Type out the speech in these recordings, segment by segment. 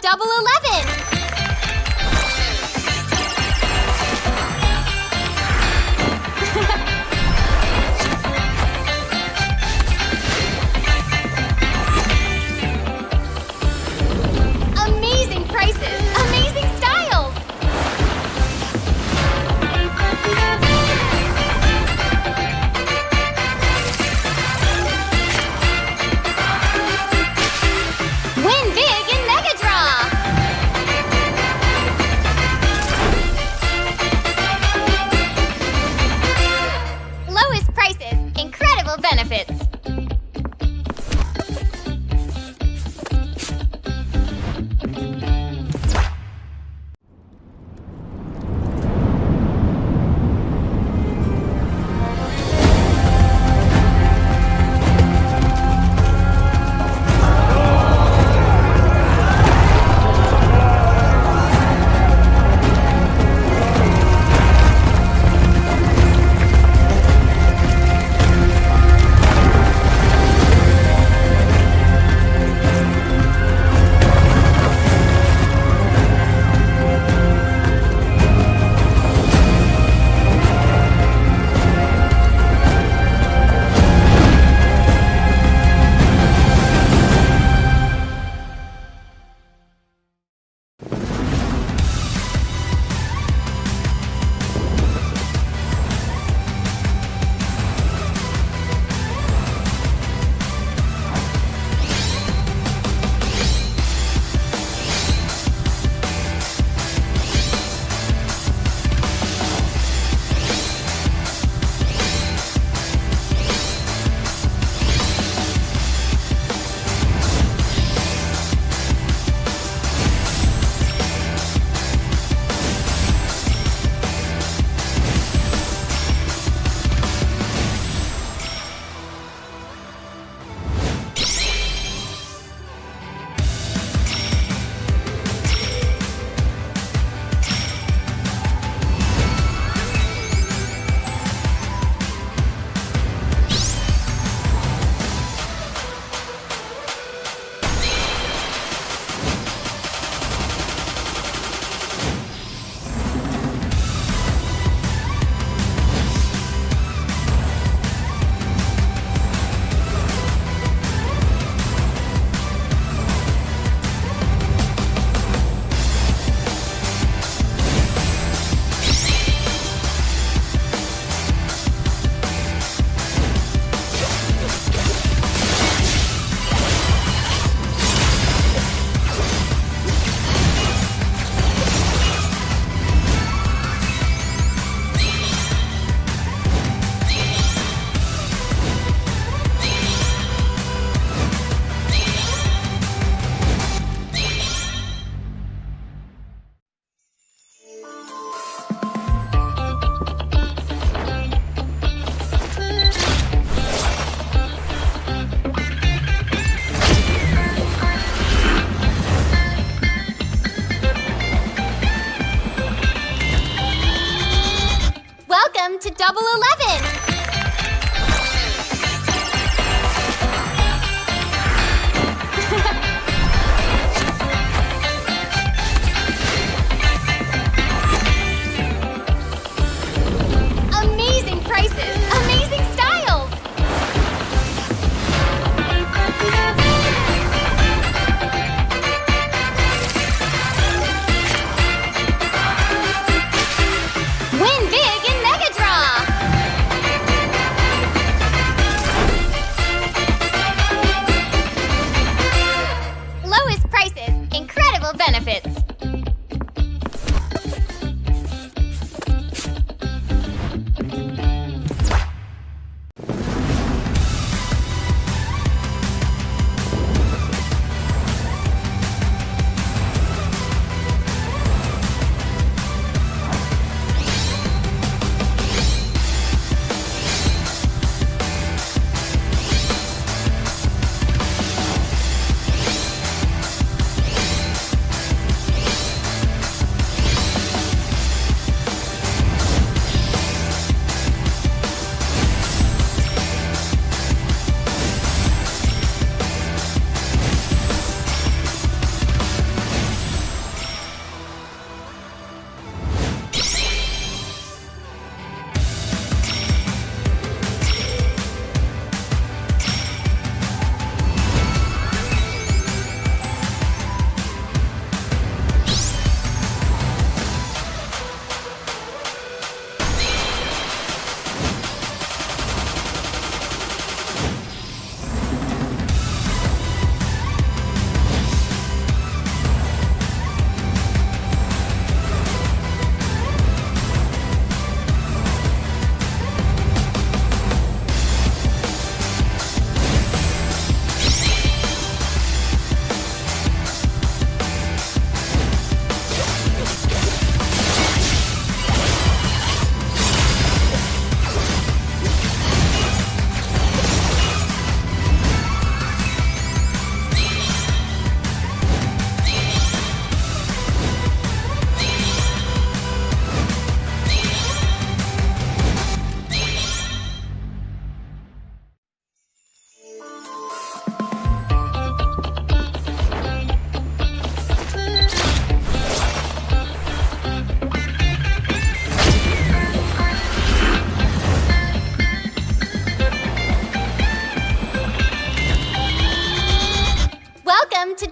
Double 11! Amazing prices! Amazing styles! Win big in Mega Draw! Lowest prices, incredible benefits! Welcome to Double 11! Amazing prices, amazing styles! Win big in Mega Draw!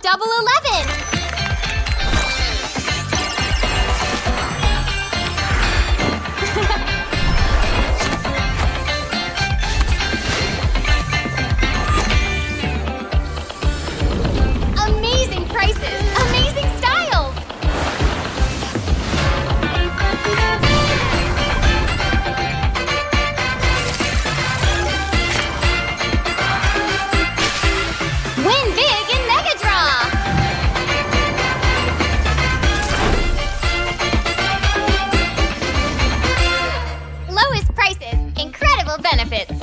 Double 11! Amazing prices! Amazing styles! Win big in Mega Draw! Lowest prices, incredible benefits.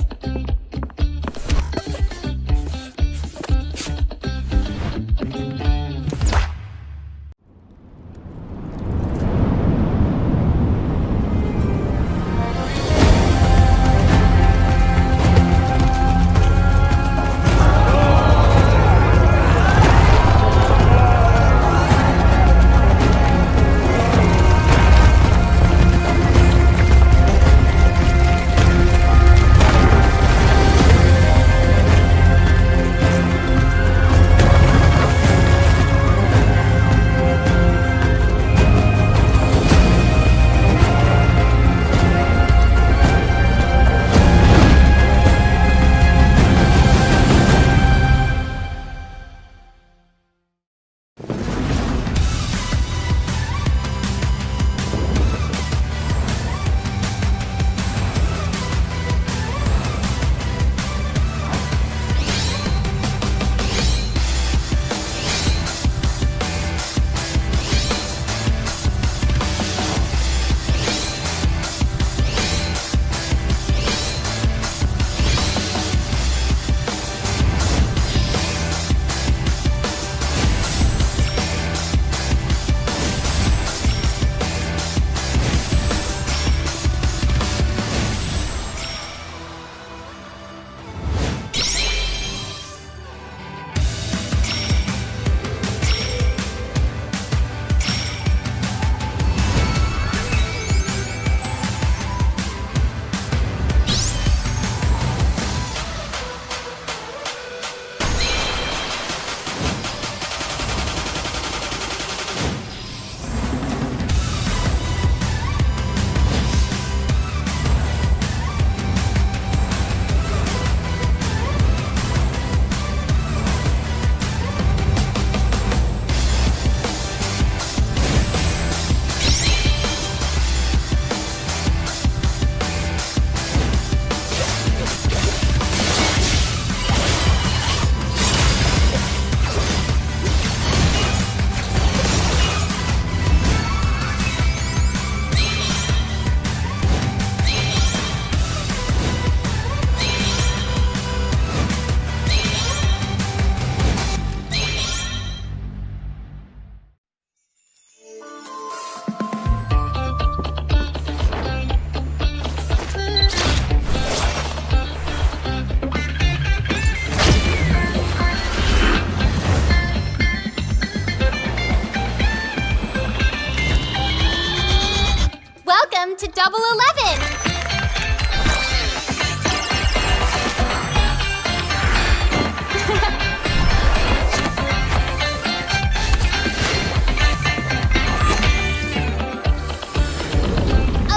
Welcome to Double 11!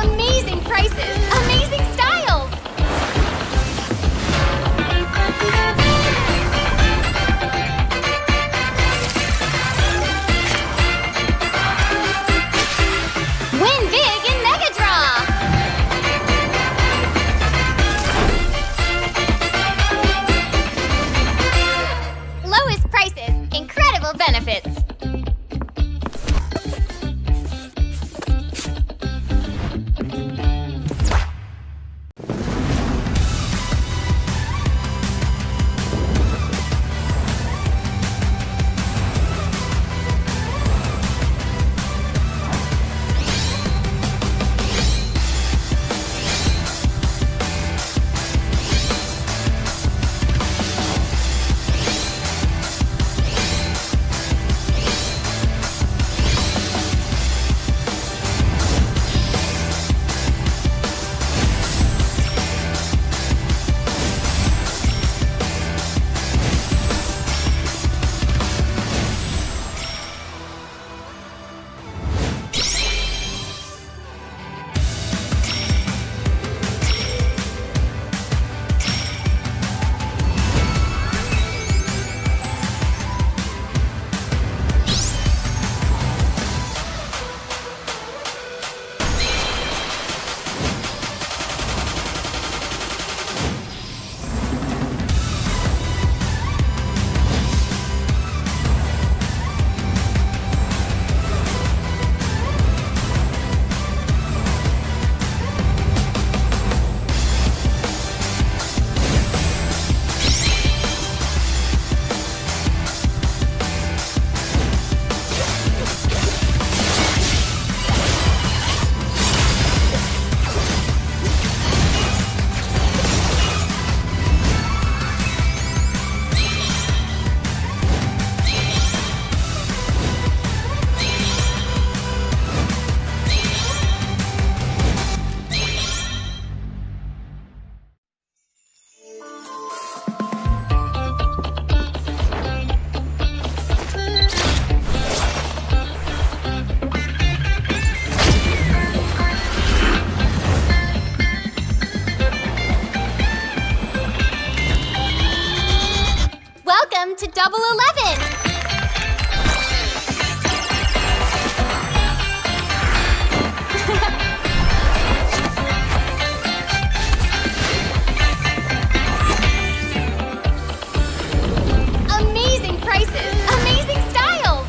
Amazing prices, amazing styles! Win big in Mega Draw! Double 11! Amazing prices! Amazing styles!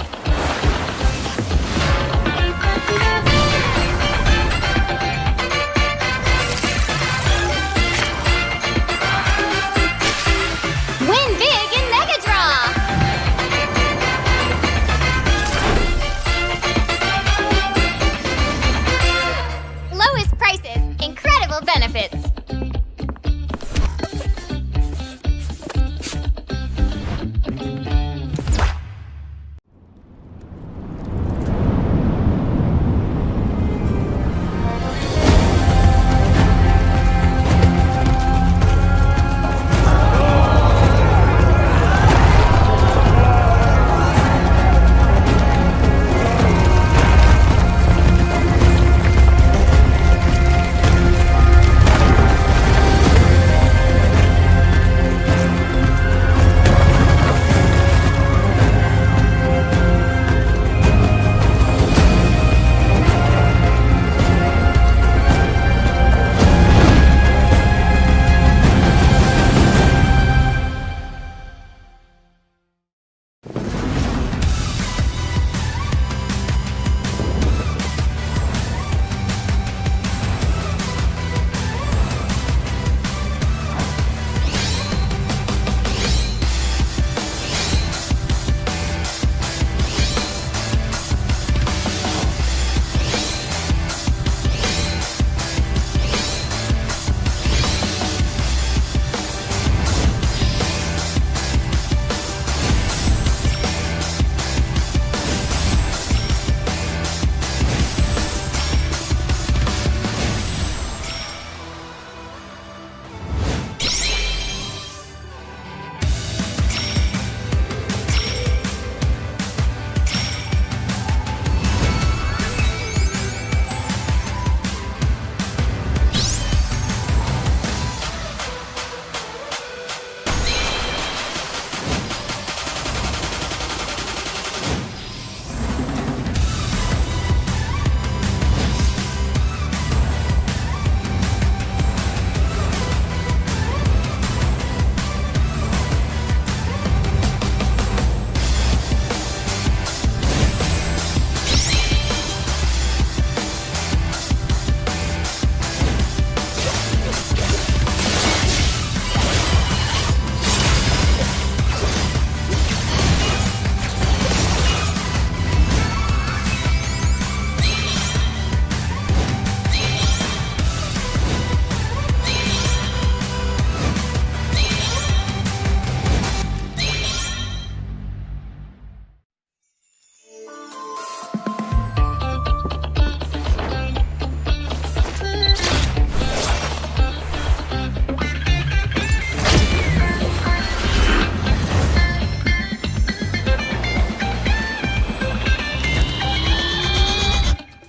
Win big in Mega Draw! Lowest prices, incredible benefits.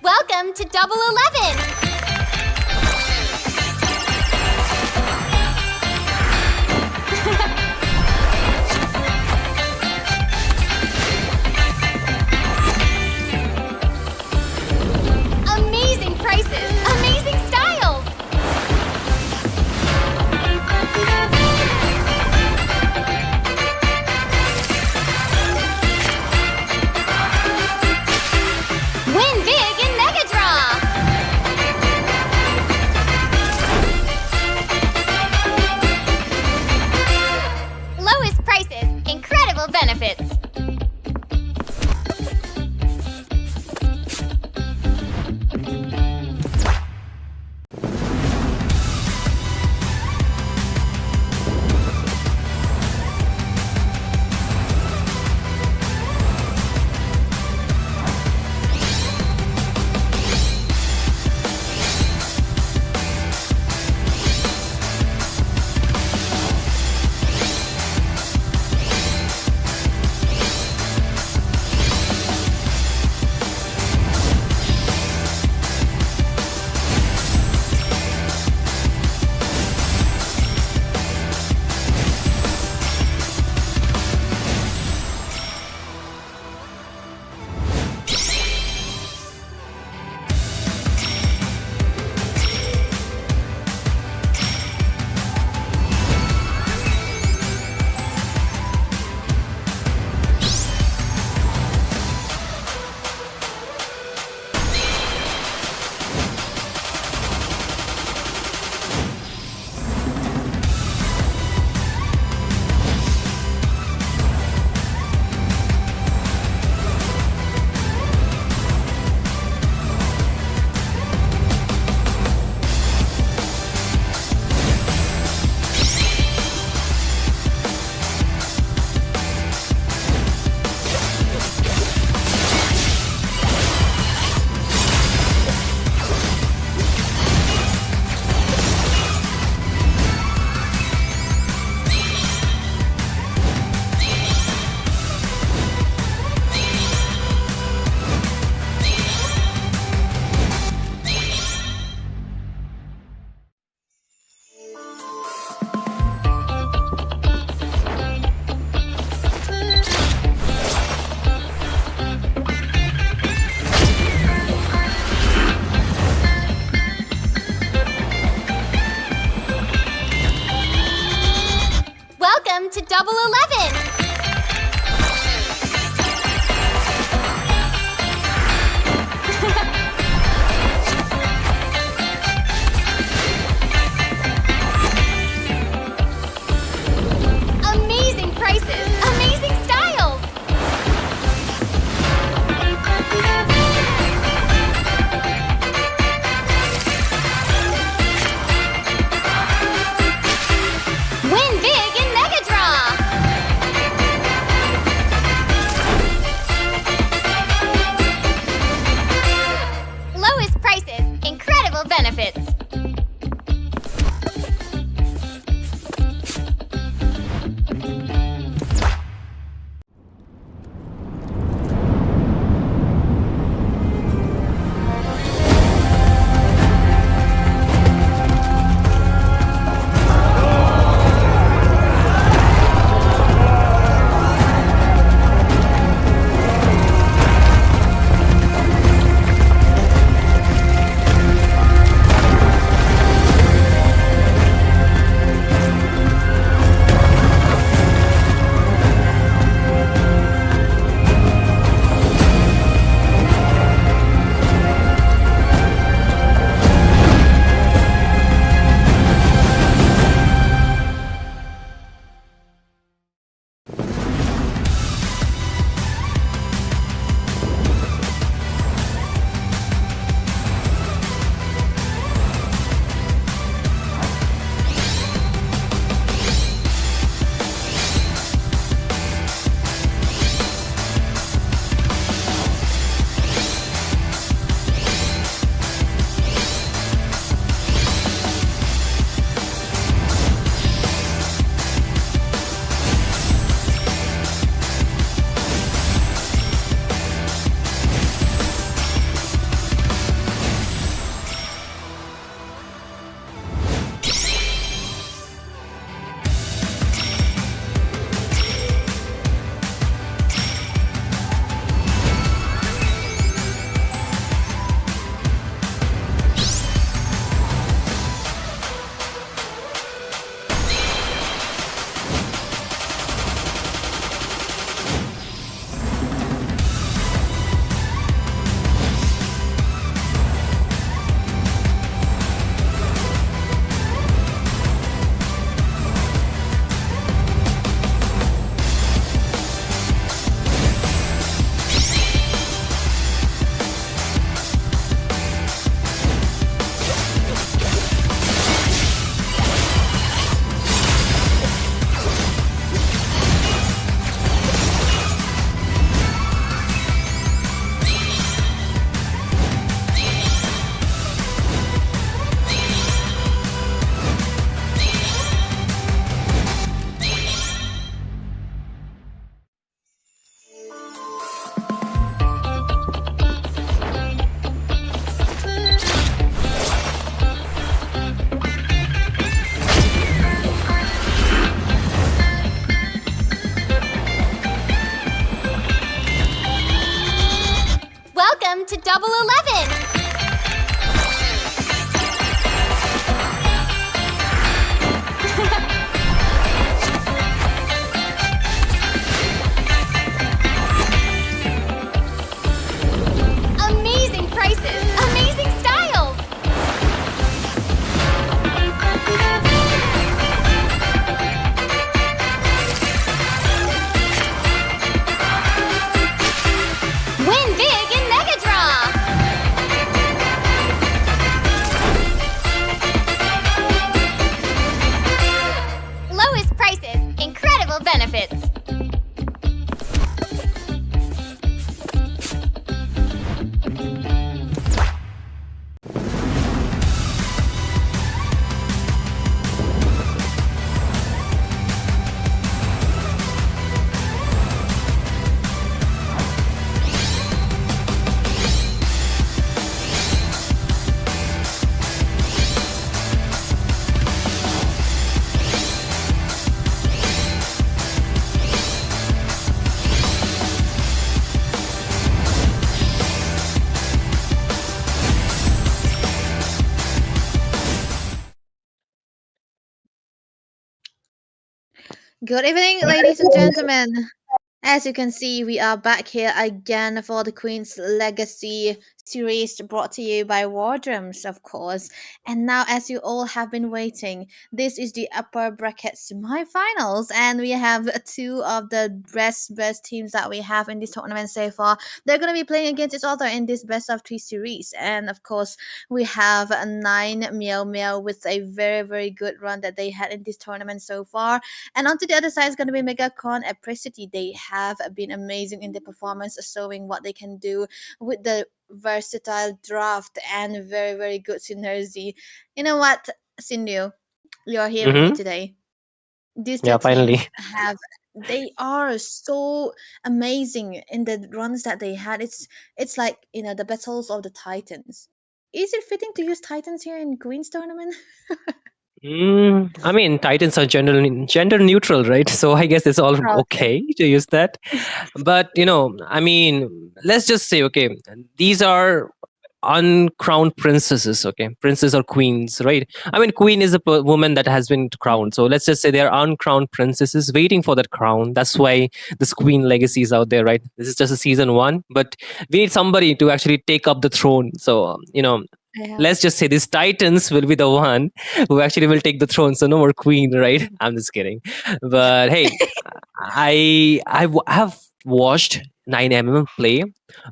Welcome to Double 11! Amazing prices, amazing styles! Win big in Mega Draw! Lowest prices, incredible benefits. Double 11! Amazing prices! Amazing styles! Win big in Mega Draw! Lowest prices, incredible benefits. To Double 11! Amazing prices, amazing styles! Win big in Mega Draw! Good evening, ladies and gentlemen. As you can see, we are back here again for the Queen's Legacy series brought to you by Wardrums, of course. And now, as you all have been waiting, this is the upper bracket semifinals, and we have two of the best teams that we have in this tournament so far. They're going to be playing against each other in this best of three series, and of course, we have a nine Meow Meow with a very good run that they had in this tournament so far. And onto the other side is going to be MegaCon Apricity. They have been amazing in their performance, showing what they can do with the versatile draft and very good synergy. You know what, Sindhu? You're here with me Mm-hmm. today. These two Yeah, finally. teams have they are so amazing in the runs that they had. It's like, the battles of the Titans. Is it fitting to use Titans here in Queen's tournament? I mean, Titans are gender neutral, right? So I guess it's all Okay. okay to use that. But I mean, let's just say, okay, these are uncrowned princesses, okay, princess or queens, right? I mean, queen is a woman that has been crowned, so let's just say they are uncrowned princesses waiting for that crown. That's why this queen legacy is out there, right? This is just a season one, but we need somebody to actually take up the throne. So Yeah. let's just say these titans will be the one who actually will take the throne, so no more queen, right? I'm just kidding. But hey, have watched 9mm play.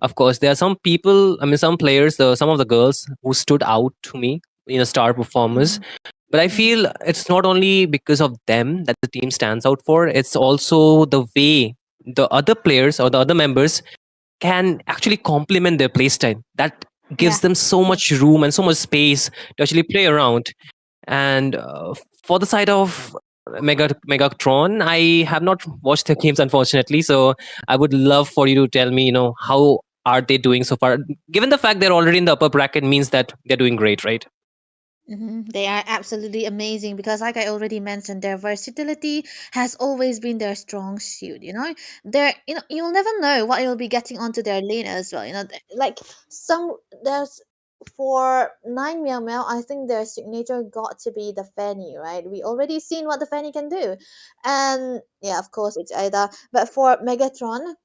Of course, there are some people, I mean, some players, some of the girls who stood out to me, star performers. Mhm. But I Mhm. feel it's not only because of them that the team stands out for, it's also the way the other players or the other members can actually complement their play style. That Yeah. gives them so much room and so much space to actually play around. And for the side of Megatron, I have not watched the games, unfortunately. So I would love for you to tell me, how are they doing so far? Given the fact they're already in the upper bracket, means that they're doing great, right? They are absolutely amazing because, like I already mentioned, their versatility has always been their strong suit. You'll never know what you'll be getting onto their lane as well. Like some there's for nine Meow Meow, I think their signature got to be the Fanny, right? We already seen what the Fanny can do, and yeah, of course it's Ada. But for Megatron,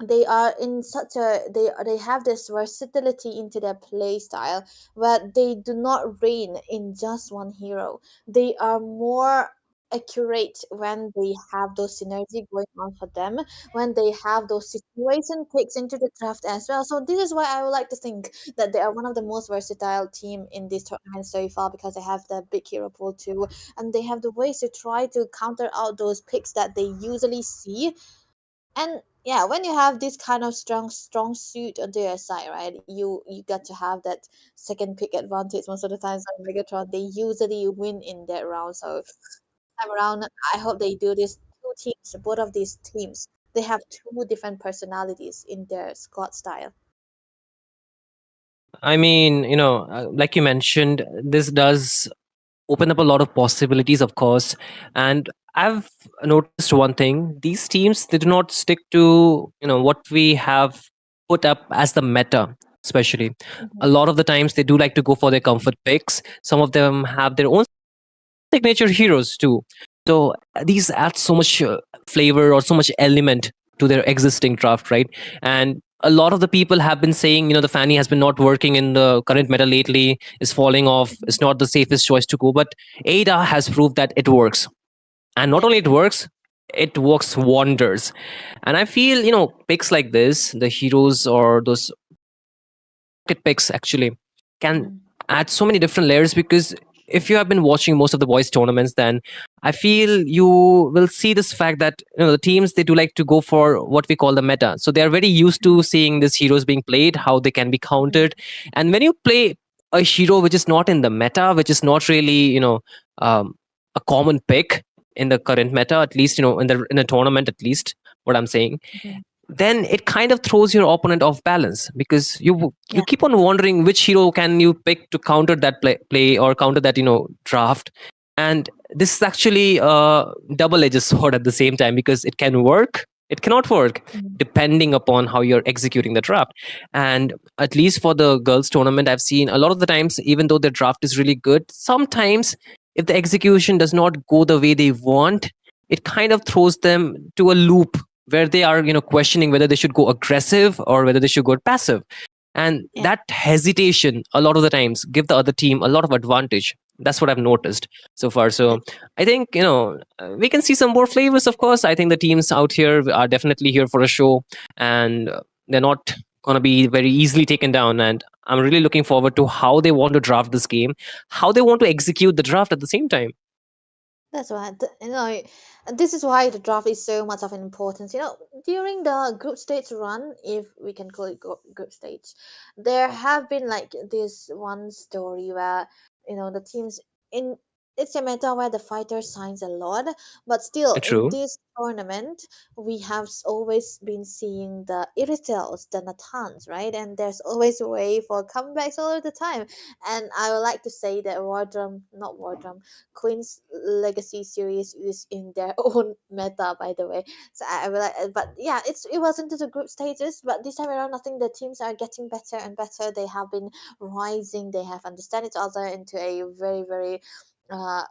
they are in such a they have this versatility into their play style where they do not reign in just one hero. They are more accurate when they have those synergy going on for them, when they have those situation picks into the draft as well. So this is why I would like to think that they are one of the most versatile team in this tournament so far, because they have the big hero pool too, and they have the ways to try to counter out those picks that they usually see. And yeah, when you have this kind of strong suit onto your side, right, you got to have that second pick advantage most of the times on Megatron. They usually win in that round. So time around, I hope they do this. Two teams, both of these teams, they have two different personalities in their squad style. I mean, like you mentioned, this does open up a lot of possibilities, of course. And I've noticed one thing: these teams, they do not stick to what we have put up as the meta. Especially, a Mhm. lot of the times they do like to go for their comfort picks. Some of them have their own signature heroes too. So these add so much flavor or so much element to their existing draft, right? And a lot of the people have been saying, the Fanny has been not working in the current meta lately, is falling off, Mhm. it's not the safest choice to go. But Ada has proved that it works. And not Yeah. only it works wonders. And I feel, picks like this, the heroes or those pocket picks actually can Mhm. add so many different layers, because if you have been watching most of the boys tournaments, then I feel you will see this fact that the teams, they do like to go for what we call the meta. So they are very used to seeing these heroes being played, how they can be Mhm. countered. And when you play a hero which is not in the meta, which is not really um, a common pick in the current meta, at least in the tournament, at least what I'm saying, Mhm. then it kind of throws your opponent off balance, because you Yeah. keep on wondering which hero can you pick to counter that play or counter that draft. And this is actually a double-edged sword at the same time, because it can work, it cannot work, Mhm. depending upon how you're executing the draft. And at least for the girls tournament, I've seen a lot of the times, even though the draft is really good, sometimes if the execution does not go the way they want, it kind of throws them to a loop where they are, questioning whether they should go aggressive or whether they should go passive. And Yeah, that hesitation a lot of the times give the other team a lot of advantage. That's what I've noticed so far. So I think, we can see some more flavors. Of course, I think the teams out here are definitely here for a show, and they're not going to be very easily taken down. And I'm really looking forward to how they want to draft this game, how they want to execute the draft at the same time. that's why this is why the draft is so much of an importance. During the group stage run, if we can call it group stage, there have been like this one story where the teams in it's a meta where the fighter signs a lot, but still in True. this tournament we have always been seeing the Irritels, the Nathans, right? And there's always a way for comebacks all of the time. And I would like to say that not Wardrum, Queen's Legacy series is in their own meta, by the way. So I will like, but yeah, it wasn't to the group stages, but this time around, I think the teams are getting better and better. They have been rising. They have understand each other into a very very uh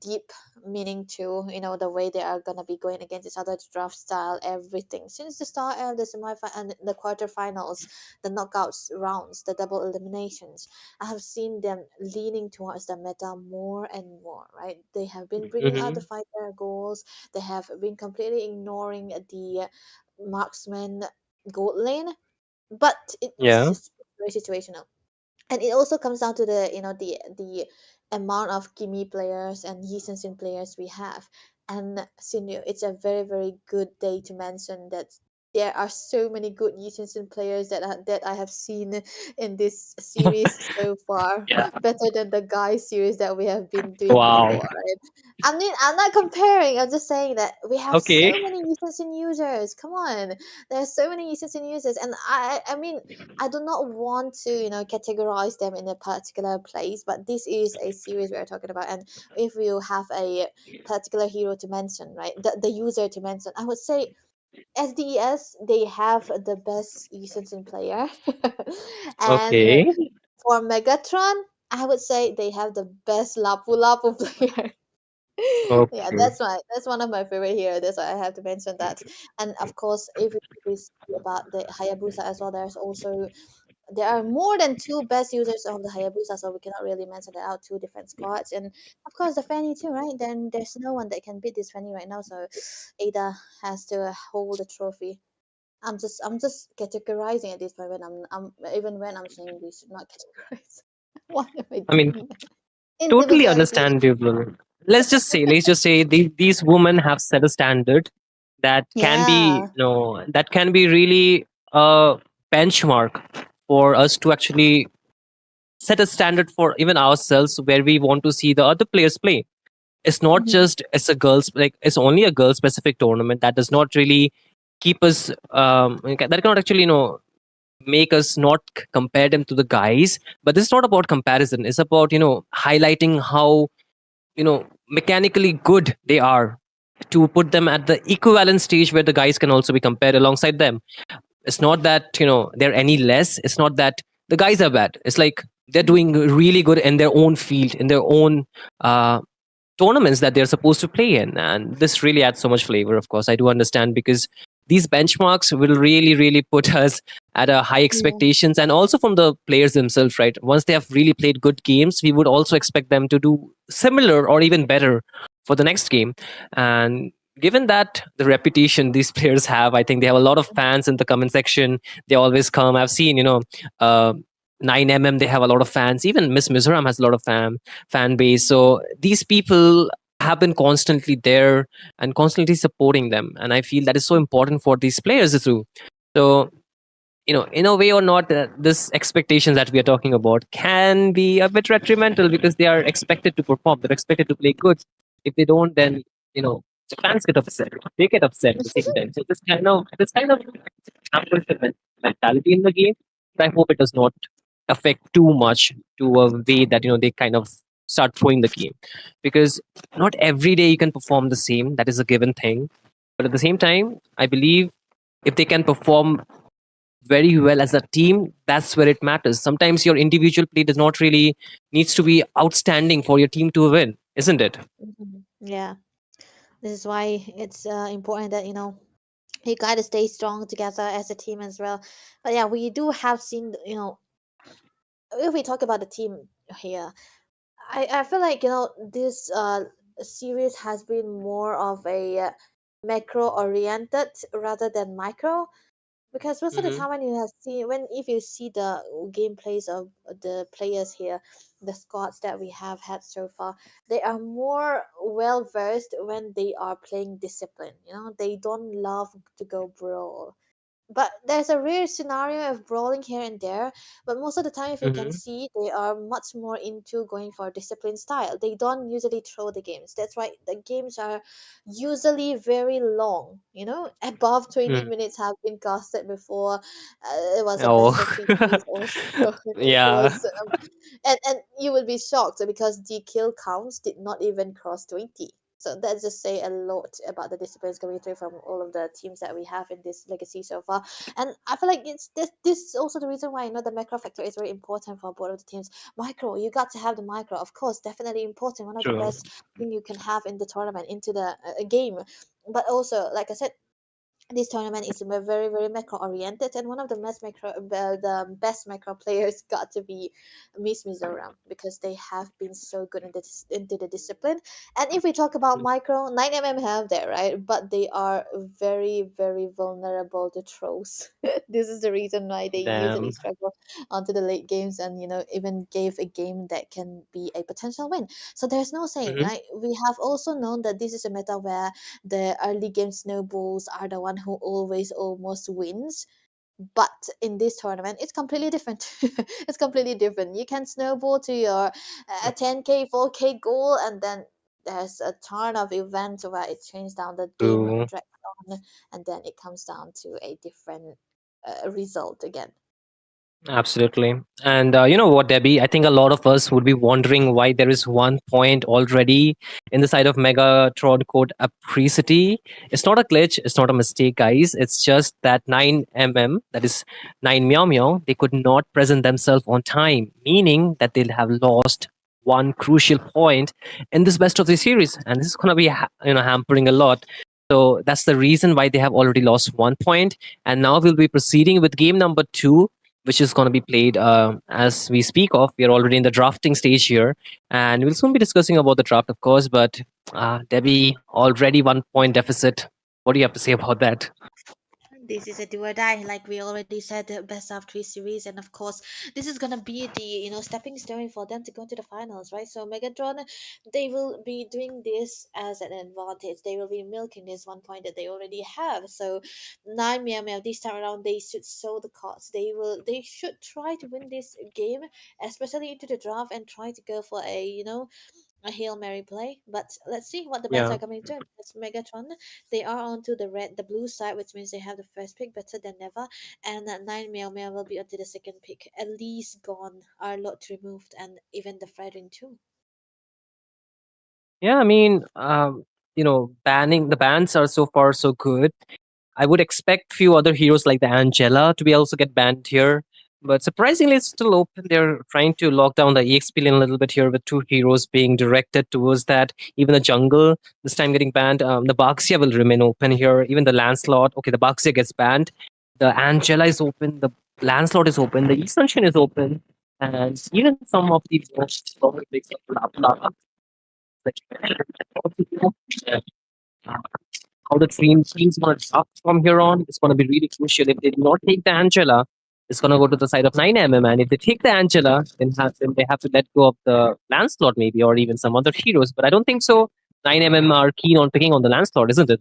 deep meaning to the way they are gonna be going against each other, the draft style, everything since the start of the semifinal and the quarterfinals, the knockouts rounds, the double eliminations. I have seen them leaning towards the meta more and more, right? They have been bringing out the Hmm. fighter goals. They have been completely ignoring the marksman gold lane, but it's Yeah. just very situational. And it also comes down to the amount of gimme players and Yisensin players we have. And Sinyo, it's a very very good day to mention that there are so many good Yisensin players that I have seen in this series so far, Yeah. better than the guy series that we have been doing Wow. before, right? I mean, I'm not comparing. I'm just saying that we have Okay. so many Yisensin users. Come on, there are so many Yisensin users, and I mean, I do not want to, categorize them in a particular place, but this is a series we're talking about. And if you have a particular hero to mention, right, the user to mention, I would say SDS, they have the best Lee player. And Okay. for Megatron, I would say they have the best Lapu Lapu player. Yeah, Okay. that's one of my favorite here. That's why I have to mention that. And of course, if we speak about the Hayabusa as well, there are more than two best users of the Hayabusa, so we cannot really mention that out two different squads. And of course the Fanny too, right? Then there's no one that can beat this Fanny right now, so Ada has to hold the trophy. I'm just categorizing at this point when I'm even when I'm saying we should not categorize. What am I I mean, doing? totally Individuality. understandable. Let's just say these women have set a standard that can be, Yeah. that can be really a benchmark for us to actually set a standard for even ourselves where we want to see the other players play. It's not Mhm. just it's a girls, like it's only a girl specific tournament. That does not really keep us, that cannot actually, make us not compare them to the guys. But this is not about comparison. It's about, highlighting how, mechanically good they are, to put them at the equivalent stage where the guys can also be compared alongside them. It's not that, they're any less. It's not that the guys are bad. It's like they're Mhm. doing really good in their own field, in their own tournaments that they're supposed to play in. And this really adds so much flavor. Of course, I do understand, because these benchmarks will really really put us at a high Yeah. expectations, and also from the players themselves, right? Once they have really played good games, we would also expect them to do similar or even better for the next game. And given that the reputation these players have, I think they have a lot of fans in the comment section. They always come. I've seen, uh 9mm, they have a lot of fans. Even Miss Mizoram has a lot of fan base. So these people have been constantly there and constantly supporting them, and I feel that is so important for these players too. So, in a way or not, this expectations that we are talking about can be a bit detrimental, because they are expected to perform, they're expected to play good. If they don't, then, the fans get upset, they get upset at the same time. So this kind of mentality in the game, but I hope it does not affect too much to a way that, they kind of start throwing the game. Because not every day you can perform the same, that is a given thing. But at the same time, I believe if they can perform very well as a team, that's where it matters. Sometimes your individual play does not really needs to be outstanding for your team to win, isn't it? Mhm. Yeah. This is why it's important that you gotta stay strong together as a team as well. But yeah, we do have seen, if we talk about the team here, I feel like this series has been more of a macro oriented rather than micro, because most of the Hmm. time when you have seen when if you see the gameplays of the players here, the squads that we have had so far, they are more well versed when they are playing discipline. They don't love to go brawl, but there's a rare scenario of brawling here and there. But most of the time, if you can Hmm. see, they are much more into going for discipline style. They don't usually throw the games. That's why the games are usually very long. Above 20 Hmm. minutes have been casted before. It was a Oh, best of three series also. It yeah, was, and you would be shocked because the kill counts did not even cross 20. So that just say a lot about the disciplines coming through from all of the teams that we have in this legacy so far. And I feel like it's this is also the reason why the macro factor is very important for both of the teams. Micro, you got to have the micro, of course, definitely important. One of the true. best thing you can have in the tournament, into the game. But also, like I said, this tournament is very macro oriented, and one of the best macro players got to be Miss Mizoram, because they have been so good into the discipline. And if we talk about micro, 9mm have that, right, but they are very vulnerable to trolls. This is the reason why they usually Damn. struggle onto the late games, and even gave a game that can be a potential win. So there's no saying, Hmm. right? We have also known that this is a meta where the early game snowballs are the one who always almost wins. But in this tournament, it's completely different. It's completely different. You can snowball to your 10K, 4K goal, and then there's a ton of events where it changes down the game True. drags on, and then it comes down to a different result again. Absolutely. And you know what, Debbie? I think a lot of us would be wondering why there is 1 point already in the side of Megatron code Apricity. It's not a glitch, it's not a mistake, guys. It's just that 9mm, that is 9 Meow Meow, they could not present themselves on time, meaning that they'll have lost one crucial point in this best of the series. And this is going to be hampering a lot. So that's the reason why they have already lost 1 point. And now we'll be proceeding with game number two, which is going to be played as we speak of. We are already in the drafting stage here, and we'll soon be discussing about the draft, of course. But Debbie, already 1 point deficit. What do you have to say about that? This is a do or die, like we already said, the best of three series, and of course, this is gonna be the stepping stone for them to go to the finals, right? So Megatron, they will be doing this as an advantage. They will be milking this 1 point that they already have. So nine meow meow this time around, they should sow the cards. They should try to win this game, especially into the draft, and try to go for a Hail Mary play. But let's see what the bets Yeah. are coming to. It's Megatron. They are onto the blue side, which means they have the first pick, better than never. And 9 Meow Meow will be onto the second pick. At least gone, our lot removed, and even the Fredrin too. Yeah, I mean, banning the bans are so far so good. I would expect few other heroes like the Angela to be also get banned here. But surprisingly, it's still open. They're trying to lock down the EXP lane a little bit here with two heroes being directed towards that. Even the jungle this time getting banned. The Baxia will remain open here. Even the Lancelot. Okay, the Baxia gets banned. The Angela is open. The Lancelot is open. The Ascension is open. And even some of the most common picks of how the team's going to up from here on is going to be really crucial. If they do not take the Angela, it's going to go to the side of 9mm. And if they take the Angela, then they have to let go of the Lancelot, maybe, or even some other heroes. But I don't think so. 9mm are keen on picking on the Lancelot, isn't it?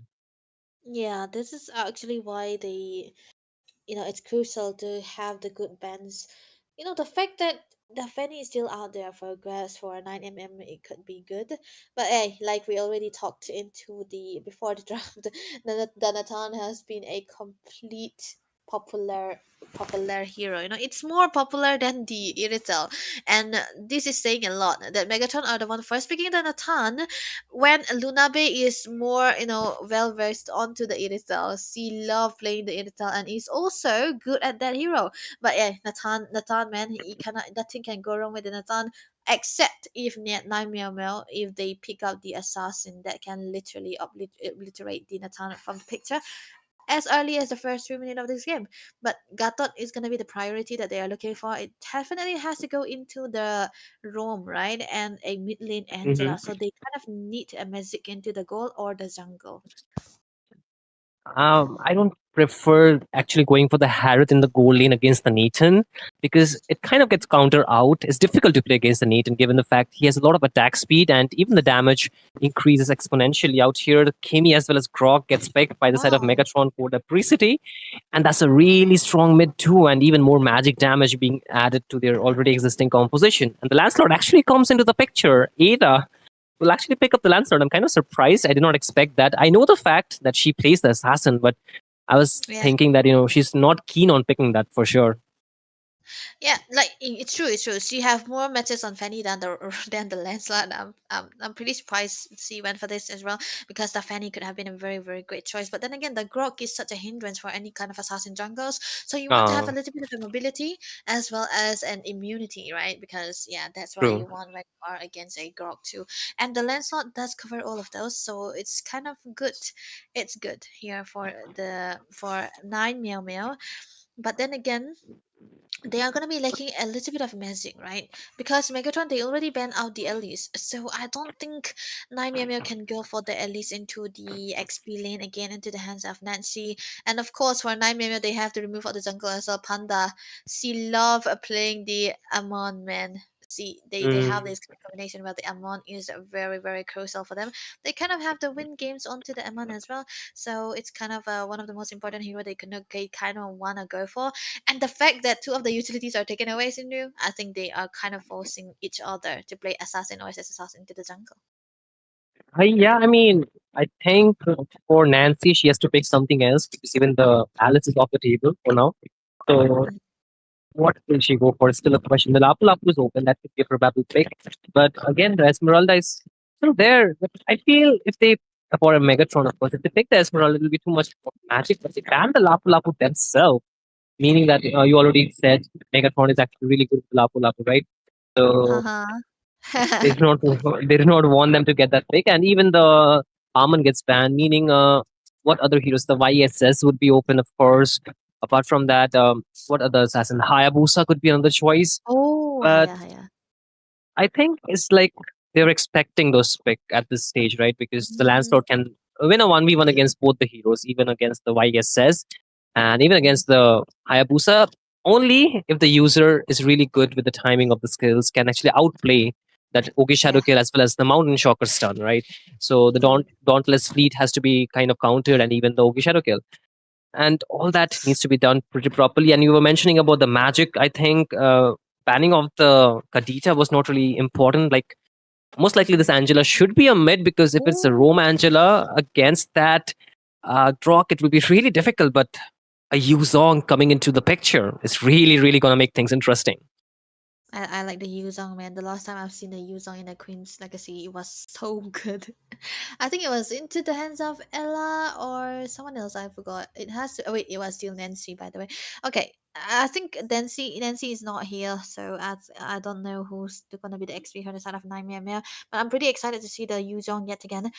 Yeah, this is actually why it's crucial to have the good bands. The fact that the Fanny is still out there for grass for 9mm, it could be good. But hey, like we already talked into the before the draft, the Nathan has been a complete popular popular hero. It's more popular than the Iritel. And this is saying a lot that Megatron are the one first picking the Nathan, when Lunabe is more, well versed onto the Iritel. She love playing the Iritel and is also good at that hero. But yeah, Nathan, man, he cannot. Nothing can go wrong with the Nathan. except if Nine Meow Meow, if they pick up the assassin that can literally obliterate the Natana from the picture as early as the first 3 minutes of this game. But Gatot is gonna be the priority that they are looking for. It definitely has to go into the roam, right? And a mid lane Hmm. Angela. So they kind of need a magic into the goal or the jungle. I don't prefer actually going for the Harith in the goal lane against the Nathan because it kind of gets counter out. It's difficult to play against the Nathan given the fact he has a lot of attack speed and even the damage increases exponentially out here. Kimi as well as Grog gets picked by the side of Oh, Megatron for the Precity, and that's a really strong mid too, and even more magic damage being added to their already existing composition. And the Lancelot actually comes into the picture. Ada will actually pick up the Lancelot. I'm kind of surprised. I did not expect that. I know the fact that she plays the assassin, but I was yeah. thinking that she's not keen on picking that for sure. Yeah, like it's true, it's true. She have more matches on Fanny than the than the Lancelot. I'm pretty surprised she went for this as well because the Fanny could have been a very very great choice. But then again, the Grok is such a hindrance for any kind of assassin jungles. So you want to have Uh, a little bit of a mobility as well as an immunity, right? Because yeah, that's what True. you want when you are against a Grok too. And the Lancelot does cover all of those, so it's kind of good. It's good here for 9 Meow Meow. But then again, they are gonna be lacking a little bit of magic, right? Because Megatron they already banned out the Elise, so I don't think Nine Meow Meow can go for the Elise into the XP lane again into the hands of Nancy. And of course, for Nine Meow Meow they have to remove all the jungle as well. Panda, she love playing the Amon man. See, they have Mm. this combination where the Amon is very very crucial for them. They kind of have to win games onto the Amon as well, so it's kind of one of the most important hero they kind of wanna go for. And the fact that two of the utilities are taken away, Sindhu, I think they are kind of forcing each other to play assassin or SS assassin to the jungle. Yeah, I mean, I think for Nancy, she has to pick something else because even the Alice is off the table for now. So Mm. what will she go for? It's still a question. The Lapu Lapu is open. That could be a probable pick. But again, the Esmeralda is still there. But I feel if they, for a Megatron, of course, if they pick the Esmeralda, it will be too much magic. But they ban the Lapu Lapu themselves, meaning that you already said Megatron is actually really good with Lapu Lapu, right? So Uh-huh. they do not they do not want them to get that pick. And even the Armand gets banned, meaning what other heroes? The YSS would be open, of course. Apart from that, what other assassin? Hayabusa could be another choice. Oh, But haya, haya. I think it's like they're expecting those pick at this stage, right? Because the Mm, Lancelot can win a 1v1 against both the heroes, even against the YSS and even mm, against the Hayabusa. Only if the user is really good with the timing of the skills, can actually outplay that Ogi Shadow yeah. Kill as well as the Mountain Shocker stun, right? So the Mm, Dauntless Fleet has to be kind of countered, and even the Ogi Shadow Kill, and all that needs to be done pretty properly. And you were mentioning about the magic. I think banning of the Kadita was not really important. Like most likely, this Angela should be a mid because if it's a oh, Rome Angela against that Drock, it will be really difficult. But a Yuzong coming into the picture is really, really going to make things interesting. I like the Yuzong man. The last time I've seen the Yuzong in the Queen's Legacy, it was so good. I think it was into the hands of Ella or someone else. I forgot. It has to. Oh wait, it was still Nancy, by the way. Okay, I think Nancy is not here, so I don't know who's gonna be the XP on the side of Nine Meow Meow. But I'm pretty excited to see the Yuzong yet again.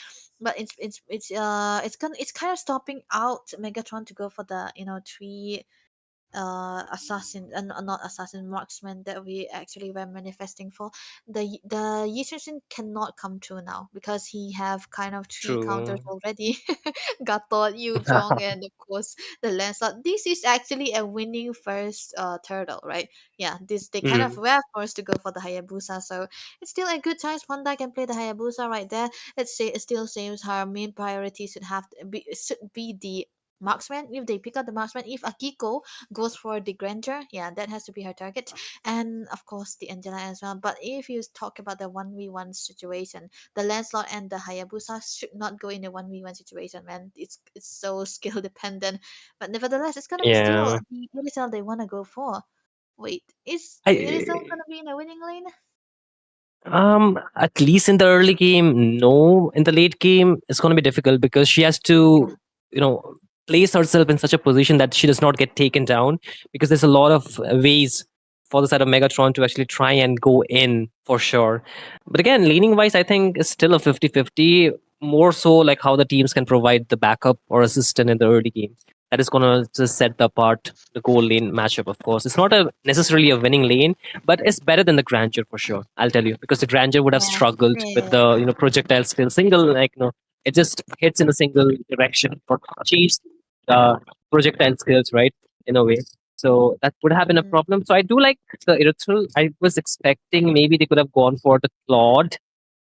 But it's kind of stopping out Megatron to go for the three assassin not assassin marksman that we actually were manifesting for. The Yishin cannot come true now because he have kind of three counters True. already. Gatot, Yu Jong, and of course the Lancelot. This is actually a winning first turtle, right? Yeah, this they kind of Mm. were forced to go for the Hayabusa, so it's still a good chance Panda can play the Hayabusa right there. Let's say it still seems her main priority should be the marksman. If they pick up the marksman, if Akiko goes for the Granger, yeah, that has to be her target. And of course the Angela as well. But if you talk about the 1v1 situation, the Lancelot and the Hayabusa should not go in a 1v1 situation, man. It's so skill dependent. But nevertheless, it's gonna be still Yeah. the Elisel they wanna go for. Wait, is Elisel I gonna be in a winning lane? At least in the early game, no. In the late game, it's going to be difficult because she has Yeah. to, you know, place herself in such a position that she does not get taken down because there's a lot of ways for the side of Megatron to actually try and go in for sure. But again, leaning wise, I think it's still a 50-50. More so like how the teams can provide the backup or assistant in the early game. That is going to just set the apart the goal lane matchup, of course. It's not a necessarily a winning lane, but it's better than the Grandeur for sure. I'll tell you, because the Grandeur would have Yeah, struggled with yeah. the projectile skill single, like it just hits in a single direction for change projectile skills, right? In a way. So that would have been a Mm. problem. So I do like the Irithel. I was expecting maybe they could have gone for the Claude.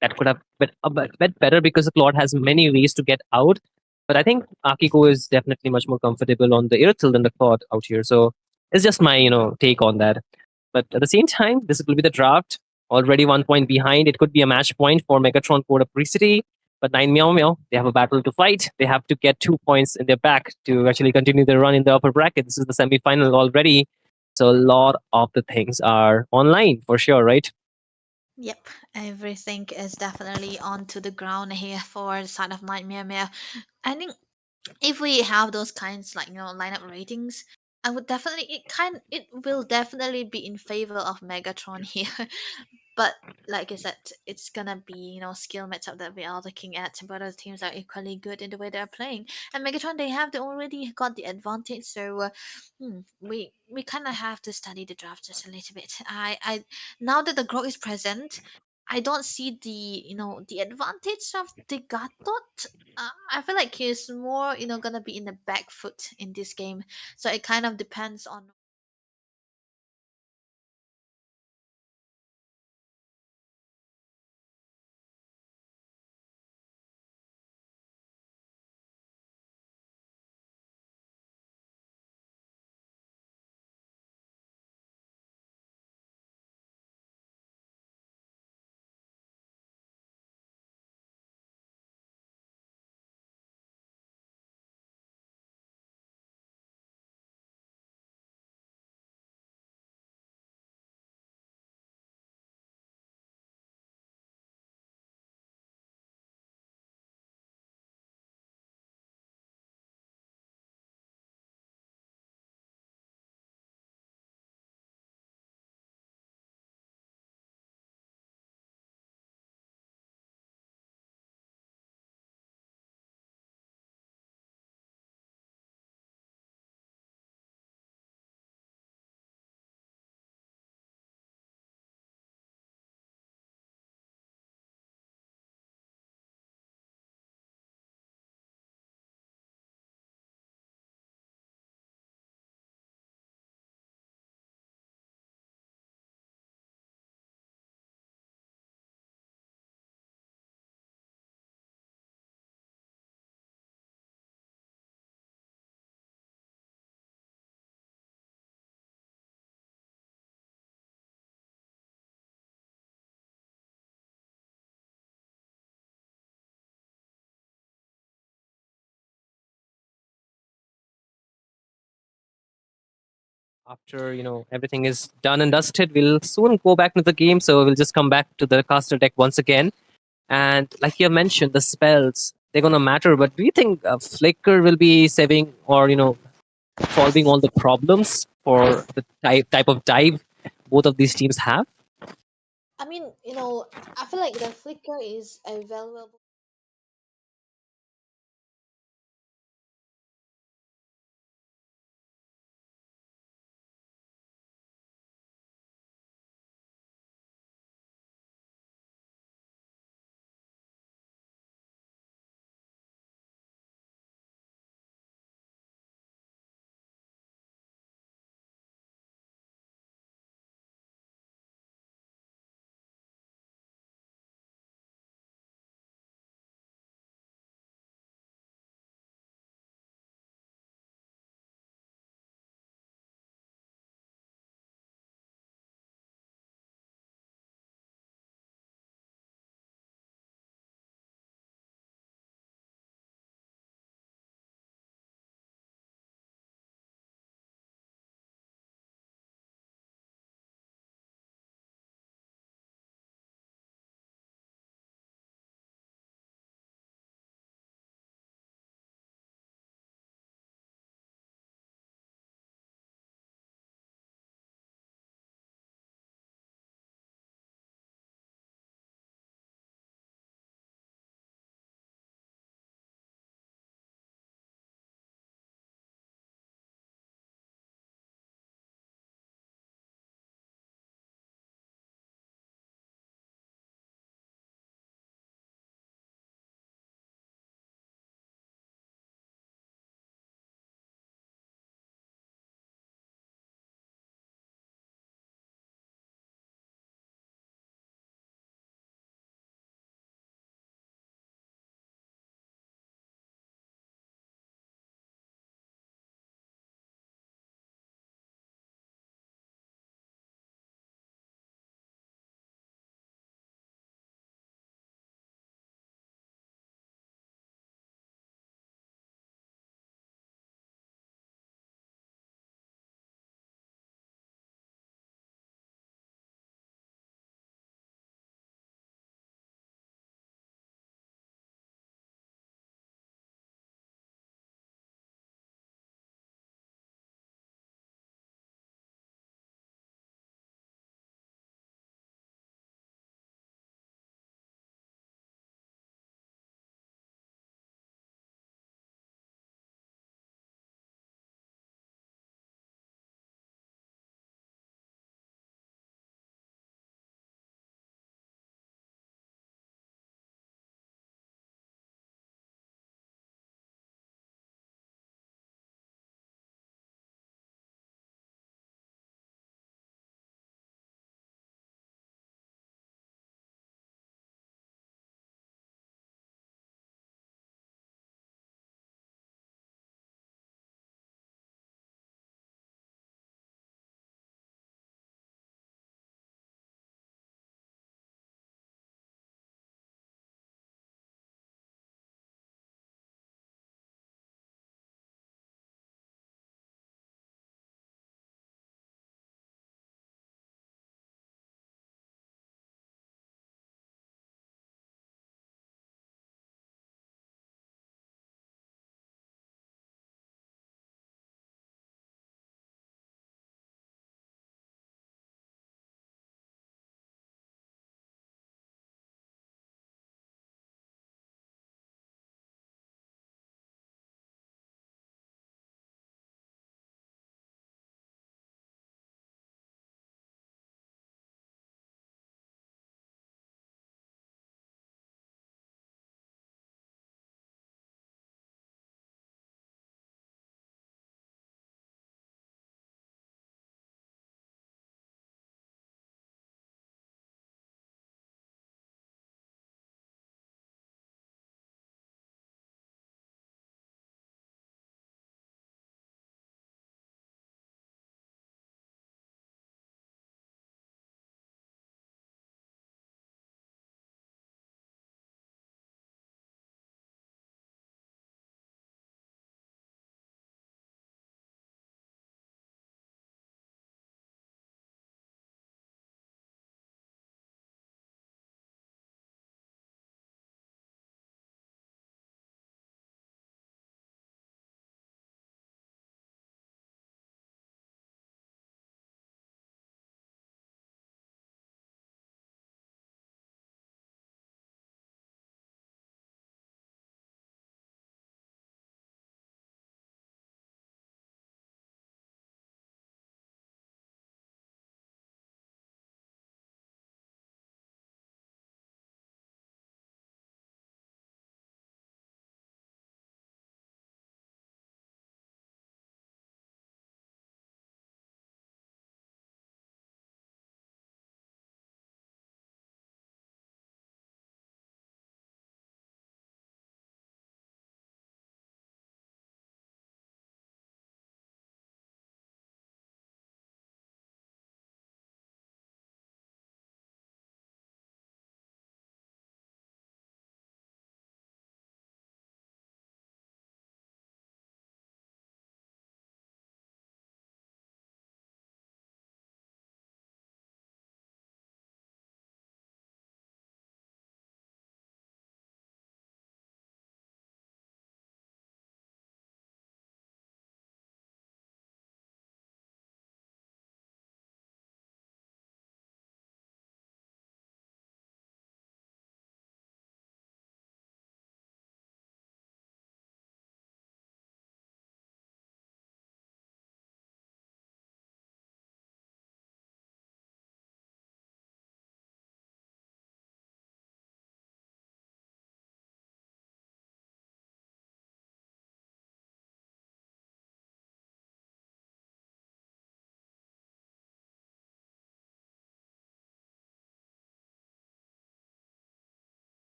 That could have been a bit better because the Claude has many ways to get out. But I think Akiko is definitely much more comfortable on the Irithel than the Claude out here. So it's just my, take on that. But at the same time, this will be the draft. Already 1 point behind. It could be a match point for Megatron Code Apricity. But Nine Meow Meow, they have a battle to fight. They have to get 2 points in their back to actually continue their run in the upper bracket. This is the semi-final already. So a lot of the things are online for sure, right? Yep, everything is definitely onto the ground here for the side of Nightmare Mare. I think if we have those kinds like lineup ratings, I would definitely it will definitely be in favor of Megatron here. But like I said, it's gonna be skill matchup that we are looking at. But other teams are equally good in the way they're playing, and Megatron they already got the advantage. So we kind of have to study the draft just a little bit. I Now that the growth is present, I don't see the advantage of the Gatot. I feel like he's more gonna be in the back foot in this game. So it kind of depends on. After everything is done and dusted, we'll soon go back to the game. So we'll just come back to the caster deck once again. And like you mentioned, the spells they're gonna matter. But do you think Flicker will be saving or solving all the problems for the type of dive both of these teams have? I mean, I feel like the flicker is a valuable.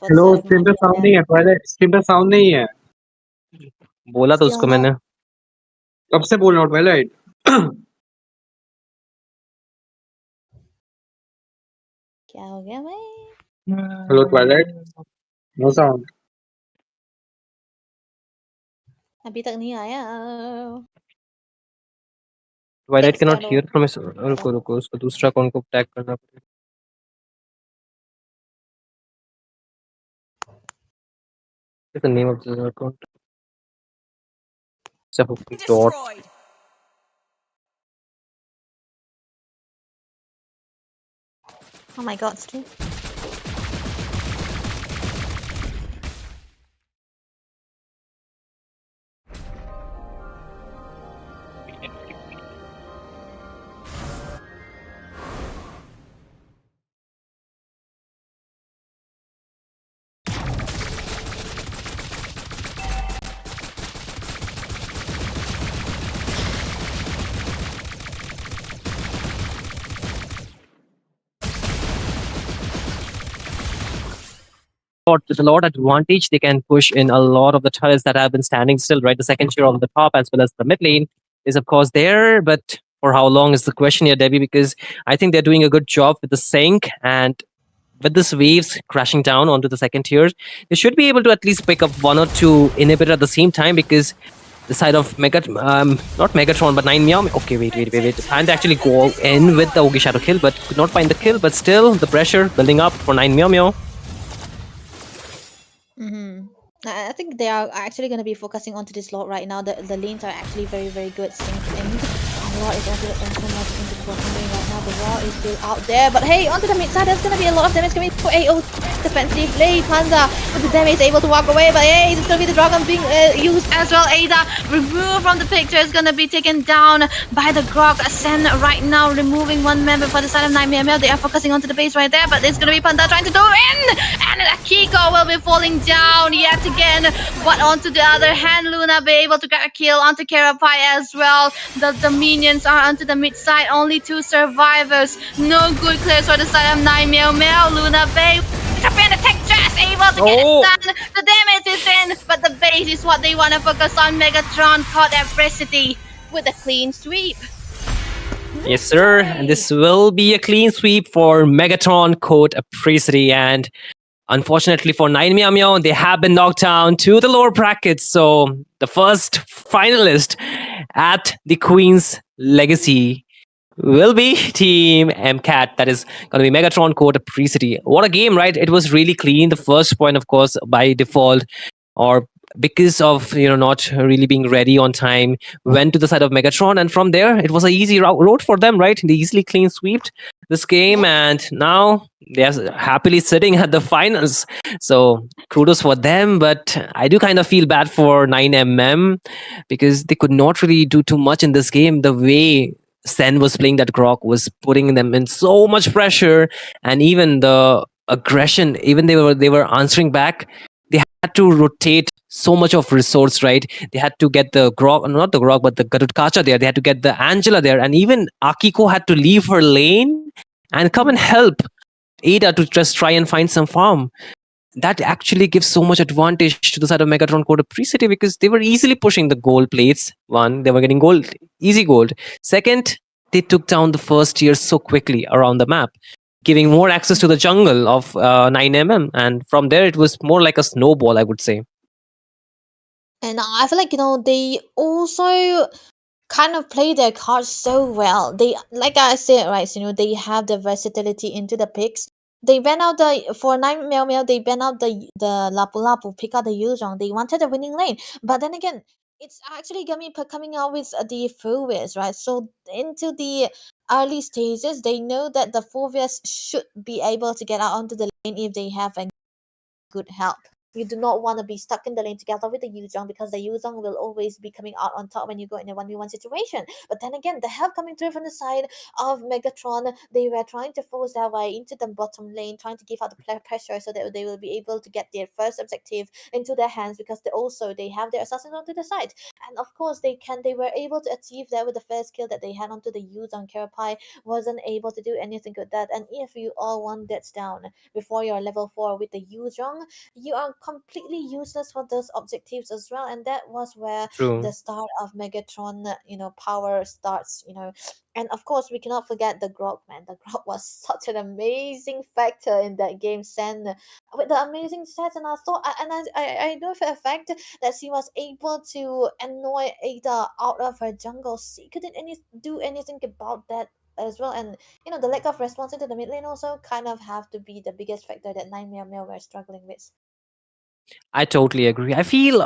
for the hello side of screen पे sound नहीं Nightmare. है toilet screen पे sound नहीं है बोला तो Still उसको not. मैंने। कब से बोल रहा हूँ टॉयलेट क्या हो गया भाई? हेलो टॉयलेट नो साउंड अभी तक नहीं आया. ट्वाइलाइट Text कैन कर नॉट लो. Here from. करो. रुको रुको, उसको दूसरा अकाउंट को टैग करना पड़ेगा। What's the name of the account? Dot. Oh my god, stream. There's a lot of advantage. They can push in a lot of the turrets that have been standing still, right? The second tier on the top as well as the mid lane is of course there, but for how long is the question here, Debbie? Because I think they're doing a good job with the sync, and with this waves crashing down onto the second tiers, they should be able to at least pick up one or two inhibitor at the same time, because the side of not Megatron, but 9 Meow. Okay, wait. Trying to actually go in with the Ogi Shadow kill, but could not find the kill. But still, the pressure building up for 9 Meow Meow. Mm-hmm. I think they are actually going to be focusing onto this lot right now. The lanes are actually very, very good synced in. Raw is also into the bottom lane right now. The Raw is still out there. But hey, onto the mid side, there's going to be a lot of damage coming for AO defensively. Panda with the damage able to walk away. But hey, it's going to be the Dragon being used as well. Ada removed from the picture is going to be taken down by the Grog. Sen right now removing one member for the side of 9mm. They are focusing onto the base right there. But it's going to be Panda trying to do in. And Akiko will be falling down yet again. But onto the other hand, Luna be able to get a kill onto Karapai as well. The minions are onto the mid side. Only two survivors. No good clears for the side of 9 Meow Meow. Luna Bay and the tech dress able to get it done. The damage is in, but the base is what they want to focus on. Megatron caught adversity with a clean sweep. Yes, sir. And this will be a clean sweep for Megatron Code Apricity. And unfortunately for 9 Meow Meow, they have been knocked down to the lower brackets. So the first finalist at the Queen's Legacy will be Team MCAT. That is going to be Megatron Code Apricity. What a game, right? It was really clean. The first point, of course, by default, or because of not really being ready on time, went to the side of Megatron, and from there it was an easy road for them, right? They easily clean swept this game, and now they're happily sitting at the finals. So kudos for them, but I do kind of feel bad for 9mm because they could not really do too much in this game. The way Sen was playing that Grok was putting them in so much pressure, and even the aggression, even they were answering back. They had to rotate so much of resource, right? They had to get the Grog, not the Grog, but the Garud Kacha there. They had to get the Angela there, and even Akiko had to leave her lane and come and help Ada to just try and find some farm. That actually gives so much advantage to the side of Megatron Code Pre-City, because they were easily pushing the gold plates. One, they were getting gold, easy gold. Second, they took down the first tier so quickly around the map, giving more access to the jungle of 9mm. And from there, it was more like a snowball, I would say. And I feel like they also kind of play their cards so well. They, like I said, right, they have the versatility into the picks. They ban out the for 9mm. They ban out the Lapu Lapu, pick out the Yuzhong. They wanted a winning lane, but then again, it's actually gonna be coming out with the Fulvius, right? So into the early stages, they know that the Fulvius should be able to get out onto the lane if they have a good help. You do not want to be stuck in the lane together with the Yuzhong, because the Yuzhong will always be coming out on top when you go in a 1v1 situation. But then again, the help coming through from the side of Megatron, they were trying to force their way into the bottom lane, trying to give out the pressure so that they will be able to get their first objective into their hands, because they have their assassins onto the side. And of course they were able to achieve that with the first kill that they had onto the Yuzhong. Karapai wasn't able to do anything with that. And if you all one deaths down before you're level 4 with the Yuzhong, you are completely useless for those objectives as well. And that was where the True. start of Megatron, power starts. And of course, we cannot forget the Grog, man. The Grog was such an amazing factor in that game, Sen, with the amazing stats. And I thought, and I know for a fact that she was able to annoy Ada out of her jungle. She couldn't do anything about that as well. And the lack of response into the mid lane also kind of have to be the biggest factor that 9 Meow were struggling with. I totally agree. I feel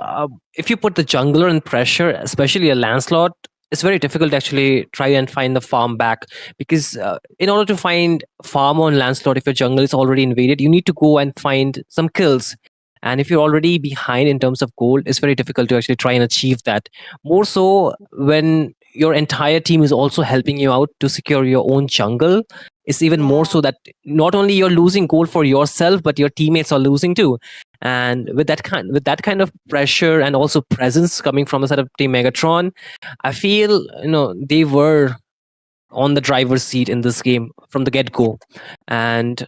if you put the jungler in pressure, especially a Lancelot, it's very difficult to actually try and find the farm back, because in order to find farm on Lancelot, if your jungle is already invaded, you need to go and find some kills. And if you're already behind in terms of gold, it's very difficult to actually try and achieve that. More so when your entire team is also helping you out to secure your own jungle. It's even more Yeah. so that not only you're losing gold for yourself, but your teammates are losing too. And with that kind of pressure and also presence coming from the side of Team Megatron, I feel they were on the driver's seat in this game from the get-go. And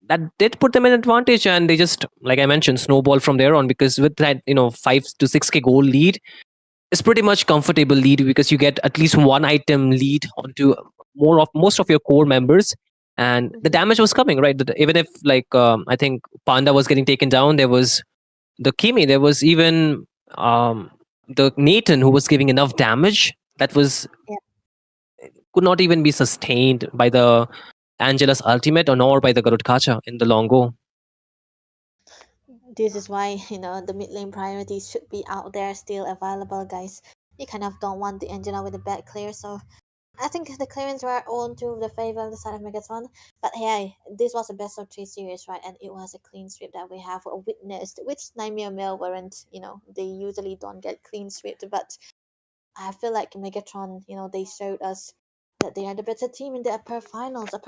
that did put them in advantage, and they just, like I mentioned, snowball from there on, because with that 5 to 6k goal lead, it's pretty much comfortable lead, because you get at least one item lead onto most of your core members. And the damage was coming, right? Even if, like, I think Panda was getting taken down, there was the Kimi, there was even the Nathan, who was giving enough damage that was Yeah. could not even be sustained by the Angela's ultimate, or nor by the Garud Kacha in the long go. This is why the mid lane priorities should be out there, still available, guys. You kind of don't want the Angela with a bad clear, so I think the clearance were on to the favor of the side of Megatron. But hey, this was a best of 3 series, right? And it was a clean sweep that we have witnessed, which Nightmare Mill weren't. They usually don't get clean swept, but I feel like Megatron, they showed us that they are the better team in the upper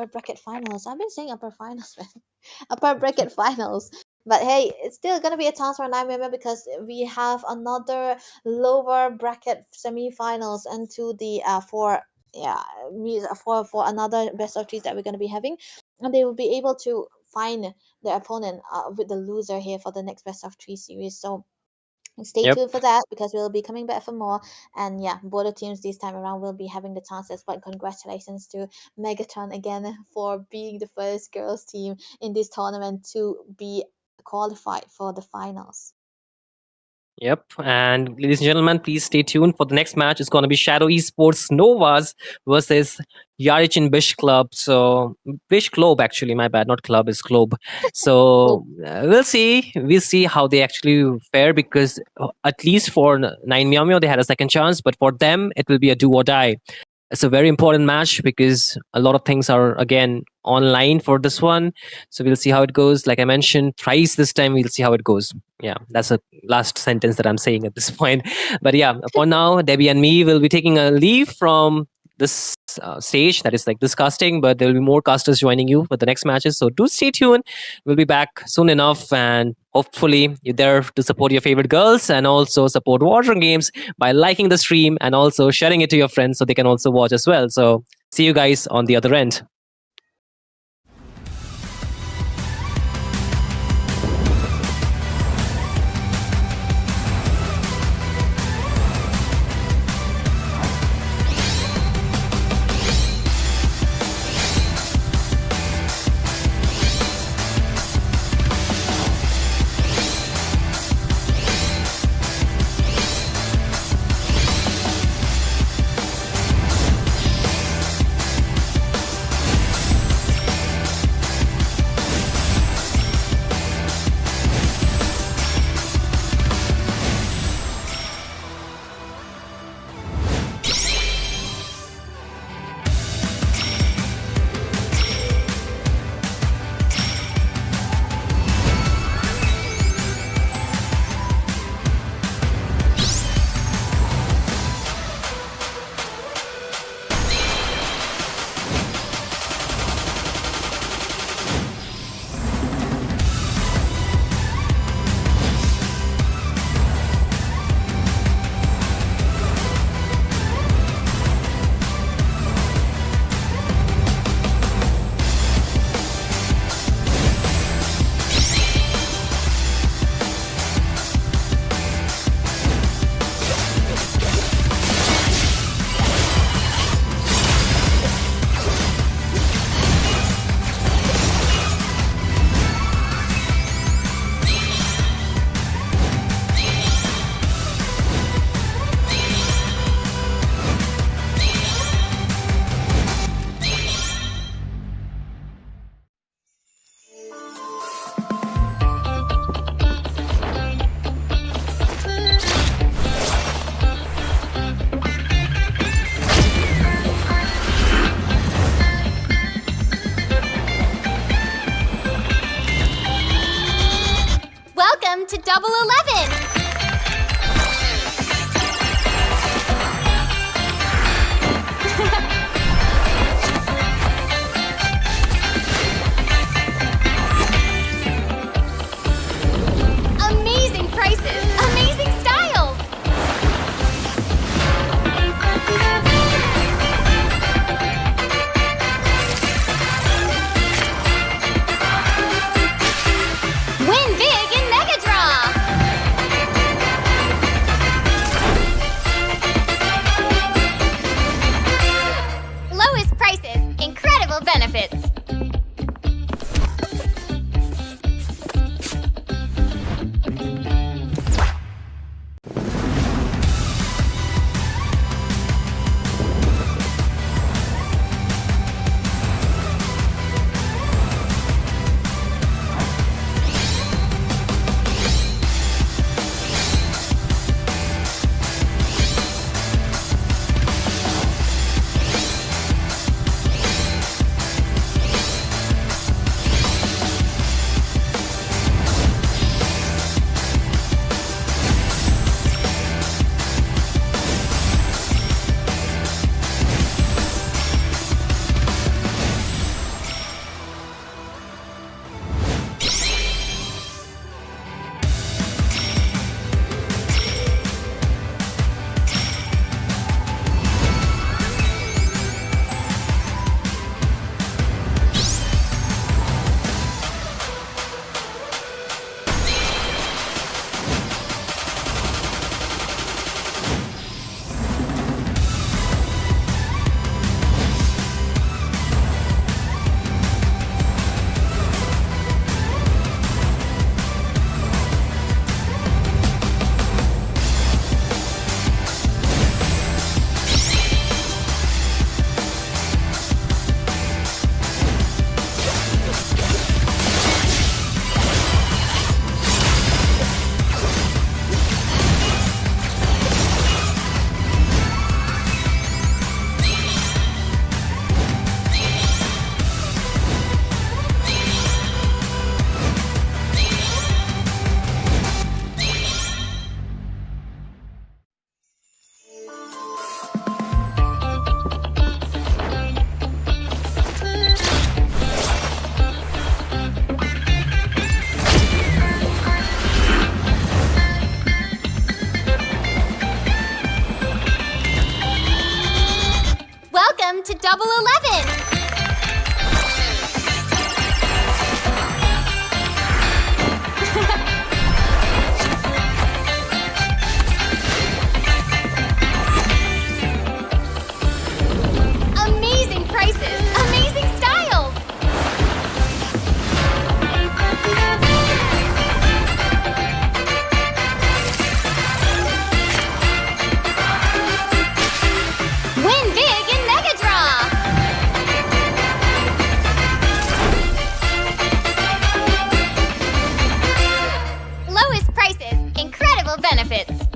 bracket finals. I've been saying upper finals, man. Upper bracket finals. But hey, it's still gonna be a chance for 9 because we have another lower bracket semifinals into the for another best of 3 that we're gonna be having, and they will be able to find their opponent with the loser here for the next best of 3 series. So stay Yep. tuned for that, because we'll be coming back for more. And yeah, both the teams this time around will be having the chances. But congratulations to Megaton again for being the first girls team in this tournament to be qualified for the finals. Yep. And ladies and gentlemen, please stay tuned for the next match. It's going to be Shadow Esports Novas versus Yarichin Bish Club. So, Bish Club, actually, my bad, not club, is club. Oh, So, we'll see. We'll see how they actually fare, because at least for 9 Meow Meow, they had a second chance. But for them, it will be a do or die. It's a very important match, because a lot of things are again online for this one. So we'll see how it goes. Like I mentioned, thrice this time, we'll see how it goes. Yeah, that's the last sentence that I'm saying at this point. But yeah, for now, Debbie and me will be taking a leave from this stage, that is like this casting, but there will be more casters joining you for the next matches. So do stay tuned. We'll be back soon enough, and hopefully you're there to support your favorite girls and also support Warzone games by liking the stream and also sharing it to your friends so they can also watch as well. So see you guys on the other end. to Double 11! Amazing prices, amazing styles! Win big in Mega Draw! Lowest prices, incredible benefits.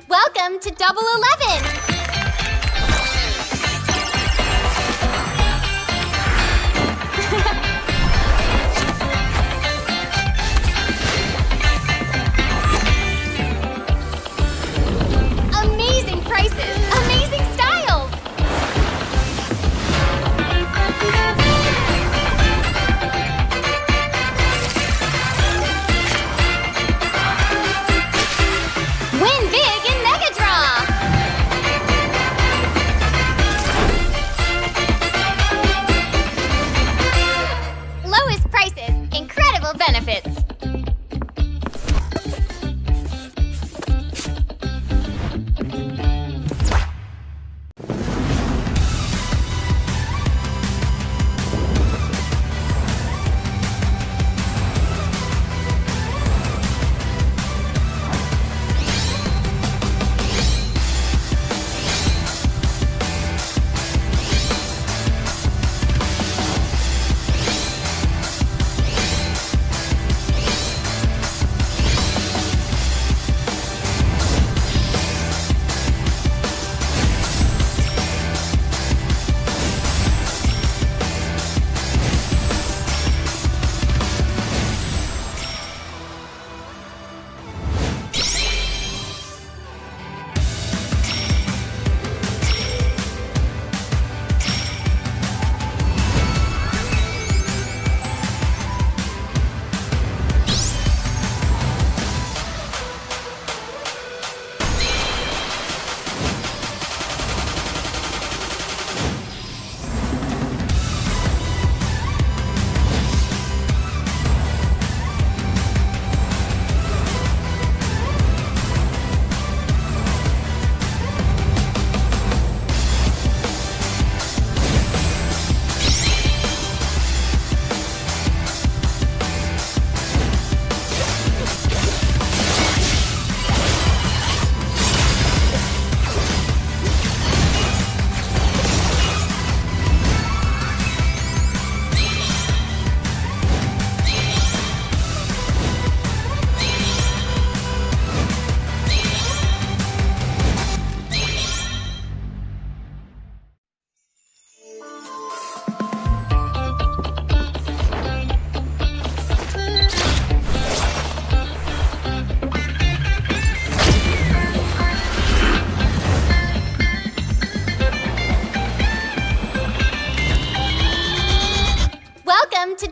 Welcome to Double 11! Amazing prices, amazing styles! Win big in Mega Draw!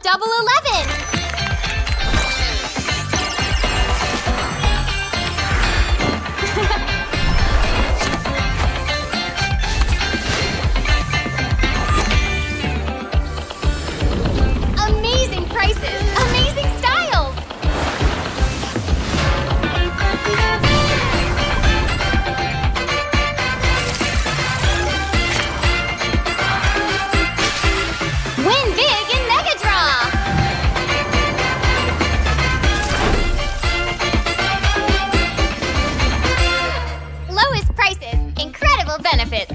Double 11! Amazing prices! Amazing styles! Win big in Mega Draw! Lowest prices, incredible benefits.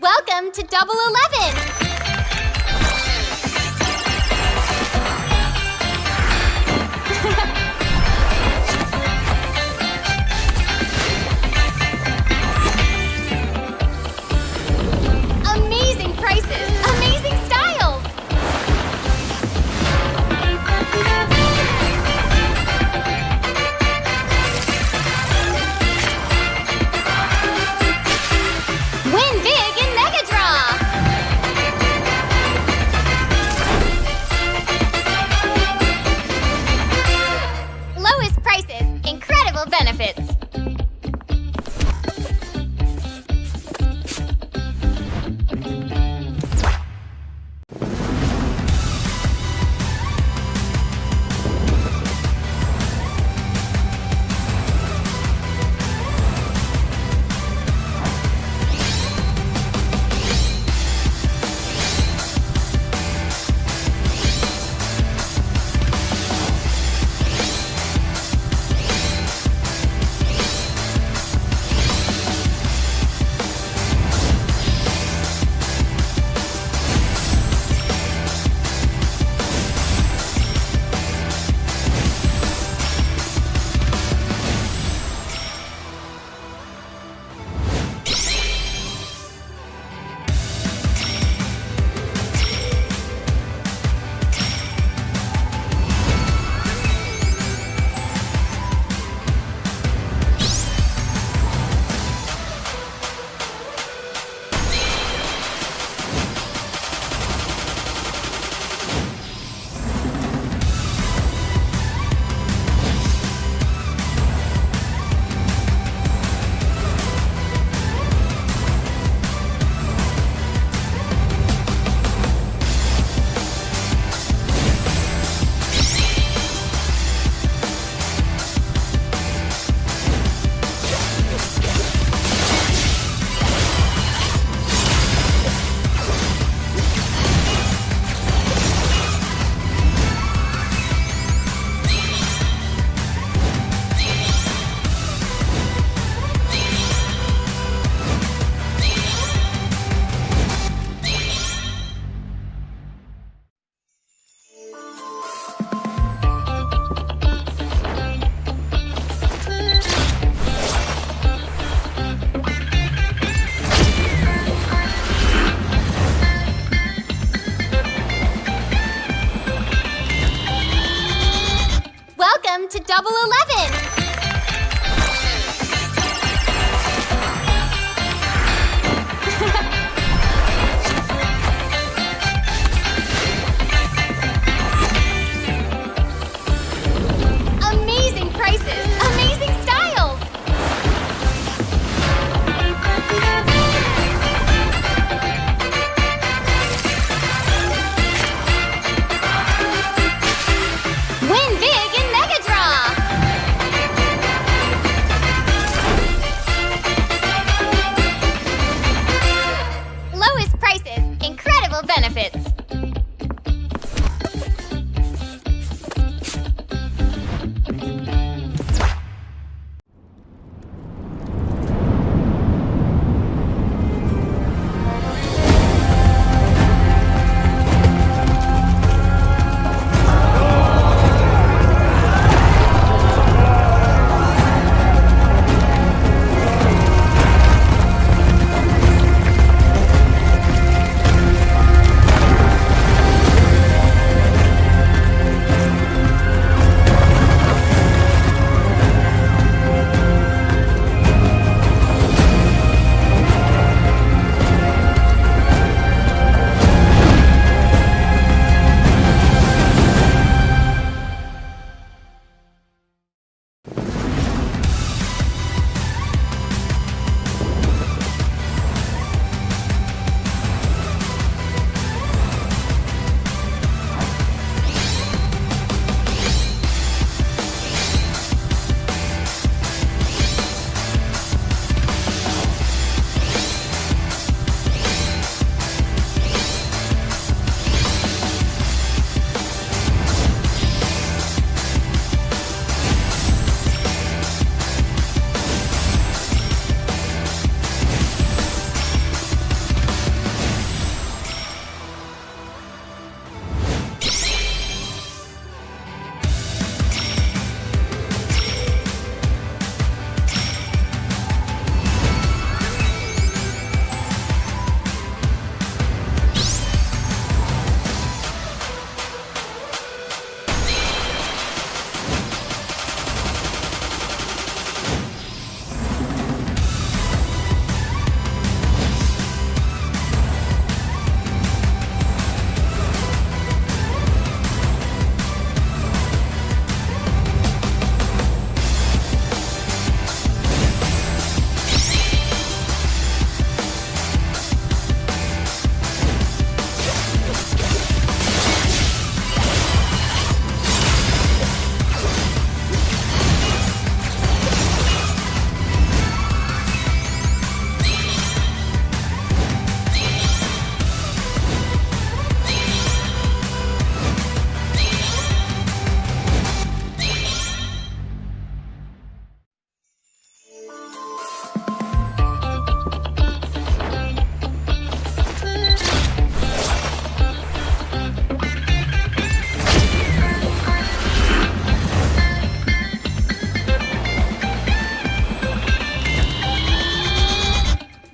Welcome to Double 11! Amazing prices, amazing styles! Win big in Mega Draw! Welcome to Double 11! Amazing prices, amazing styles! Win big in Mega Draw! Lowest prices, incredible benefits.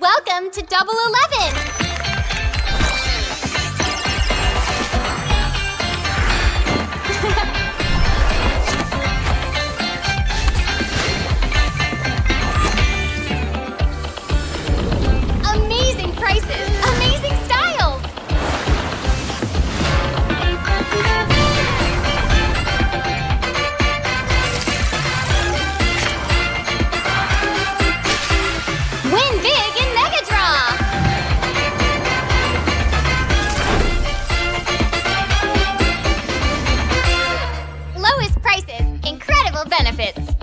Welcome to Double 11! Amazing prices, amazing styles! Win big in Mega Draw! Lowest prices, incredible benefits.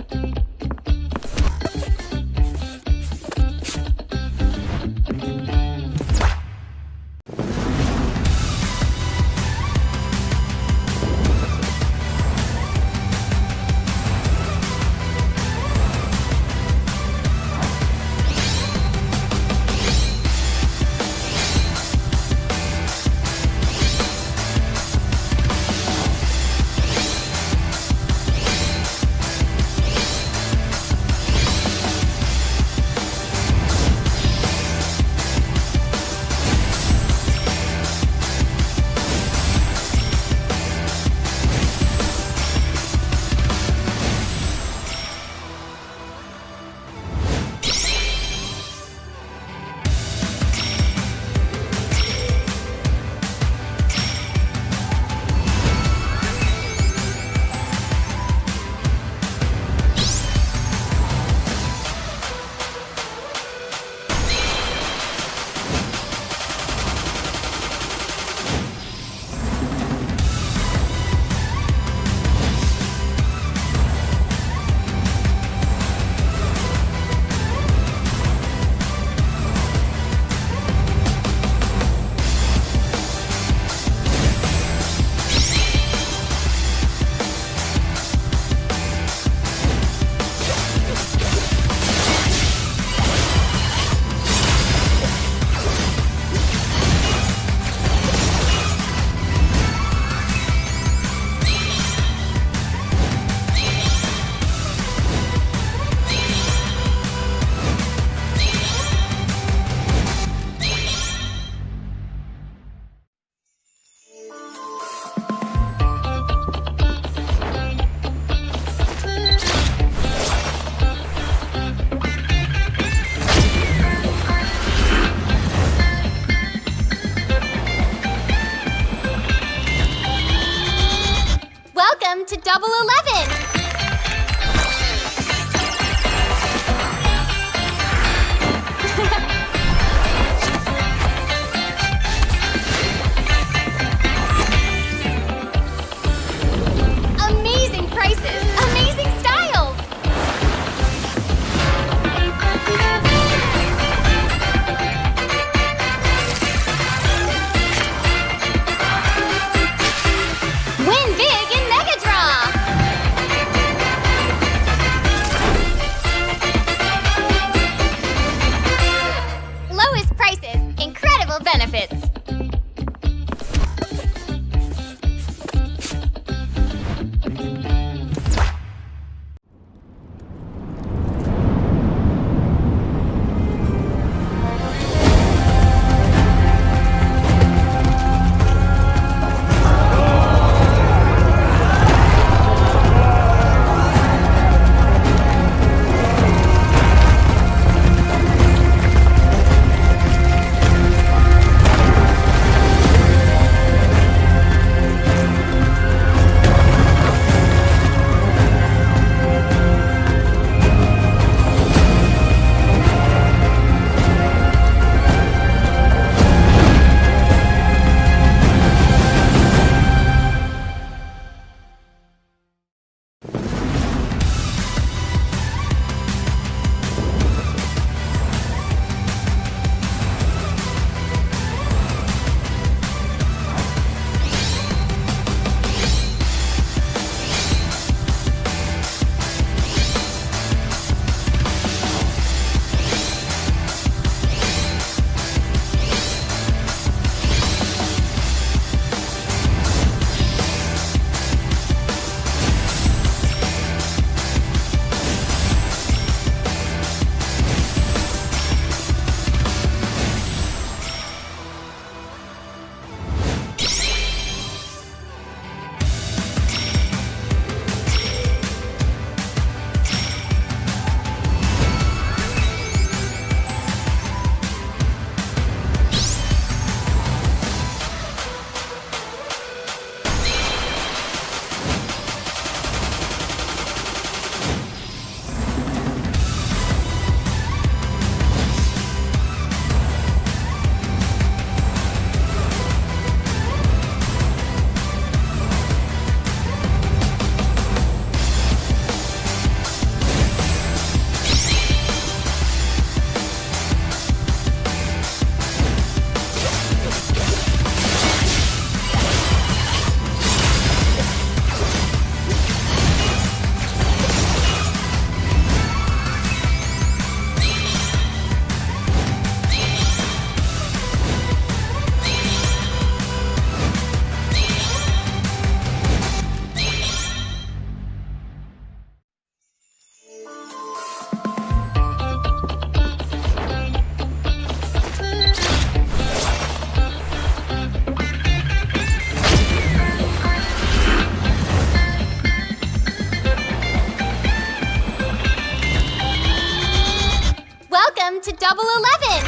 double 11.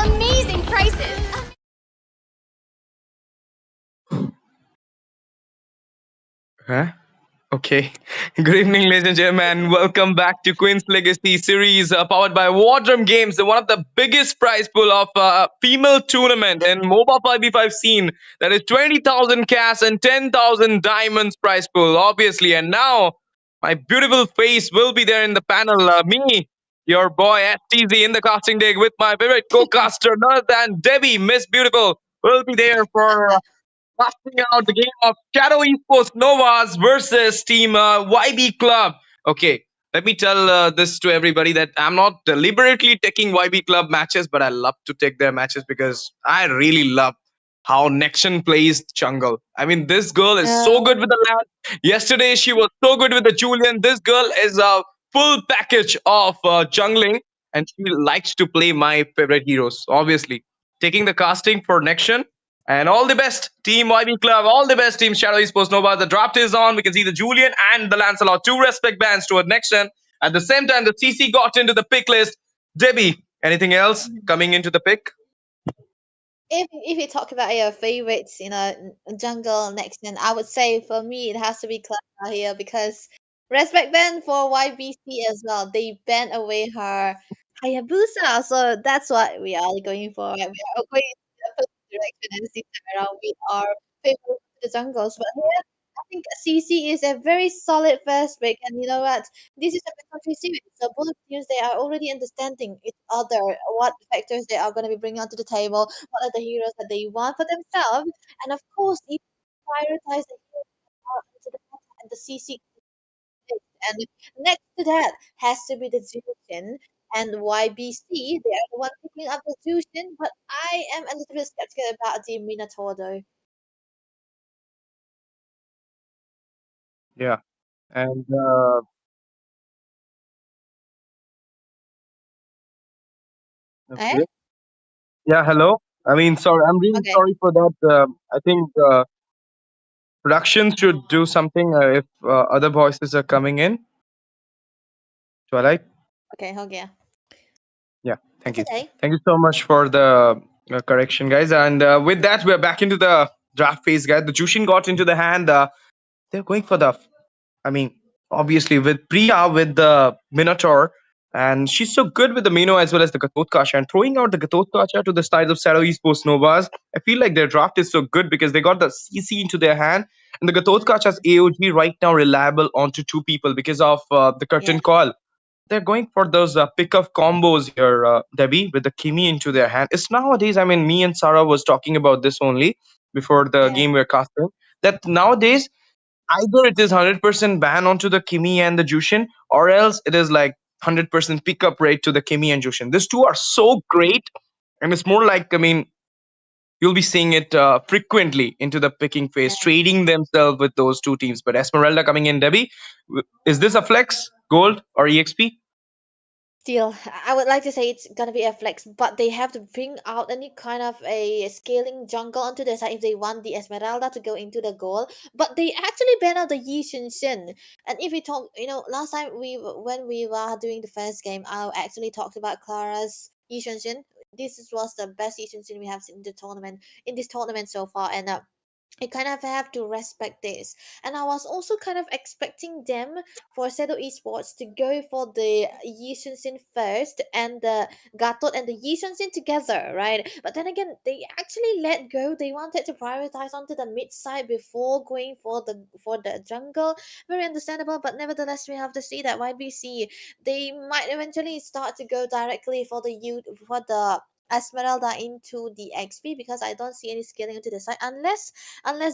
Amazing prices. Huh? Okay. Good evening, ladies and gentlemen, and welcome back to Queen's Legacy series powered by Wardrum Games, one of the biggest prize pool of female tournament in Moba 5v5 scene. That is 20,000 cash and 10,000 diamonds prize pool, obviously. And now, my beautiful face will be there in the panel. Me, your boy STZ in the casting deck with my favorite co-caster, none other than Debbie, Miss Beautiful, will be there for lasting out the game of Shadow Esports Novas versus Team YB Club. Okay, let me tell this to everybody that I'm not deliberately taking YB Club matches, but I love to take their matches because I really love how Nexon plays jungle. I mean, this girl is so good with the land. Yesterday, she was so good with the Julian. This girl is a full package of jungling, and she likes to play my favorite heroes, obviously. Taking the casting for Nexon, and all the best, Team YB Club. All the best, Team Shadow Esports Nova. The draft is on. We can see the Julian and the Lancelot. Two respect bands toward next gen. At the same time, the CC got into the pick list. Debbie, anything else coming into the pick? If you talk about your favorites, jungle next, then I would say for me it has to be Clara here because respect ban for YBC as well. They banned away her Hayabusa, so that's what we are going for. Right? We are going in the opposite direction and this time around with our favorite the jungles. But here, I think CC is a very solid first pick, and you know what? This is a country series, so both teams they are already understanding each other, what factors they are going to be bringing onto the table, what are the heroes that they want for themselves, and of course, if you prioritize the heroes that are into the meta and the CC picks. And next to that has to be the Jushin and YBC. They are the one picking up the Jushin, but I am a little bit skeptical about the Minotaur though. Yeah. And Eh? okay. Yeah, hello. I mean, sorry, I'm really Okay. sorry for that. I think production should do something if other voices are coming in. Twilight? Okay, okay. Yeah, thank It's you. okay. Thank you so much for the correction, guys. And with that, we're back into the draft phase, guys. The Jushin got into the hand. They're going for the, I mean, obviously with Priya with the Minotaur, and she's so good with the Mino as well as the Gatotkacha. And throwing out the Gatotkacha to the side of Shadow Esports Novas, I feel like their draft is so good because they got the CC into their hand. And the Gatotkacha's AOG right now reliable onto two people because of the Yeah, curtain call. They're going for those pick of combos here, Debbie, with the Kimi into their hand. It's nowadays, I mean, me and Sarah was talking about this only before the yeah. game we're casting, that nowadays either it is 100% ban onto the Kimi and the Jushin, or else it is like 100% pickup rate to the Kimi and Jushin. These two are so great, and it's more like, I mean, you'll be seeing it frequently into the picking phase, trading themselves with those two teams. But Esmeralda coming in, Debbie, is this a flex, gold, or EXP? Still, I would like to say it's gonna be a flex, but they have to bring out any kind of a scaling jungle onto their side if they want the Esmeralda to go into the goal. But they actually ban out the Yi Shin Shin. And if we talk, last time when we were doing the first game, I actually talked about Clara's Yi Shin Shin. Was the best Yi Shin Shin we have seen in this tournament so far, and I kind of have to respect this. And I was also kind of expecting them for Seto Esports to go for the Yishun first and the Gatot and the Yishun together, right? But then again, they actually let go. They wanted to prioritize onto the mid side before going for the jungle. Very understandable, but nevertheless, we have to see that YBC they might eventually start to go directly for the Esmeralda into the XP because I don't see any scaling into the side unless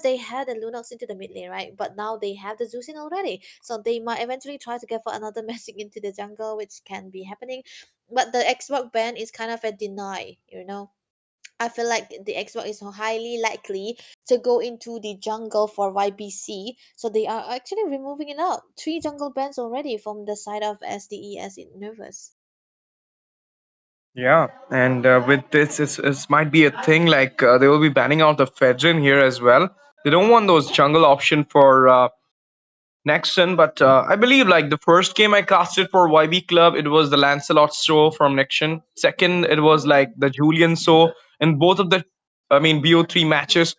they had the Lunox into the mid lane, right? But now they have the Zeusin already, so they might eventually try to get for another messing into the jungle, which can be happening. But the Xbox ban is kind of a deny. I feel like the Xbox is highly likely to go into the jungle for YBC, so they are actually removing it out. Three jungle bans already from the side of SDE as in Nervous. Yeah, and with this, it might be a thing like they will be banning out the Fedrin here as well. They don't want those jungle option for Nexon, but I believe like the first game I casted for YB Club, it was the Lancelot show from Nexon. Second, it was like the Julian show. In both of the, I mean, BO3 matches,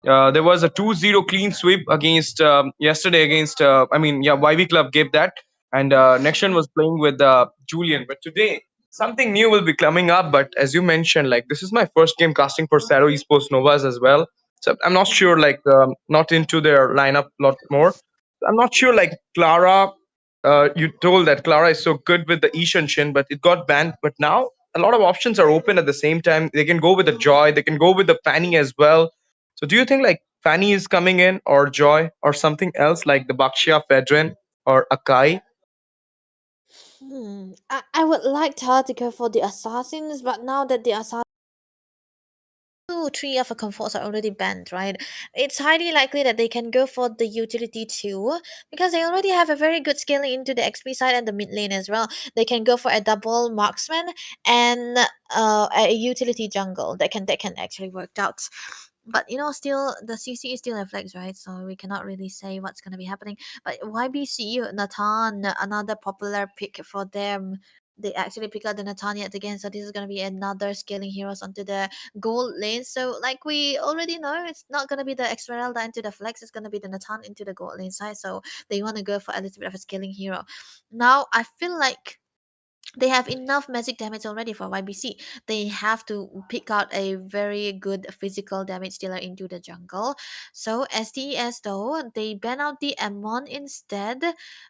there was a 2-0 clean sweep against yesterday against yeah, YB Club gave that, and Nexon was playing with Julian. But today something new will be coming up. But as you mentioned, like this is my first game casting for Saro Esports Novas as well. So I'm not sure, like not into their lineup a lot more. I'm not sure, like Clara. You told that Clara is so good with the Ishan Shin, but it got banned. But now a lot of options are open at the same time. They can go with the Joy, they can go with the Fanny as well. So do you think like Fanny is coming in, or Joy, or something else like the Bakshia, Fedrin, or Akai? I would like her to go for the assassins, but now that the assassins two, three of the comforts are already banned, right? It's highly likely that they can go for the utility too, because they already have a very good scaling into the XP side and the mid lane as well. They can go for a double marksman and a utility jungle that can actually work out. But still the CC is still a flex, right? So we cannot really say what's gonna be happening. But YBC Nathan, another popular pick for them. They actually pick out the Nathan yet again, so this is gonna be another scaling heroes onto the gold lane. So like we already know, it's not gonna be the Esmeralda into the flex, it's gonna be the Nathan into the gold lane side. So they wanna go for a little bit of a scaling hero. Now I feel like they have enough magic damage already for YBC. They have to pick out a very good physical damage dealer into the jungle. So STES though, they ban out the Ammon instead.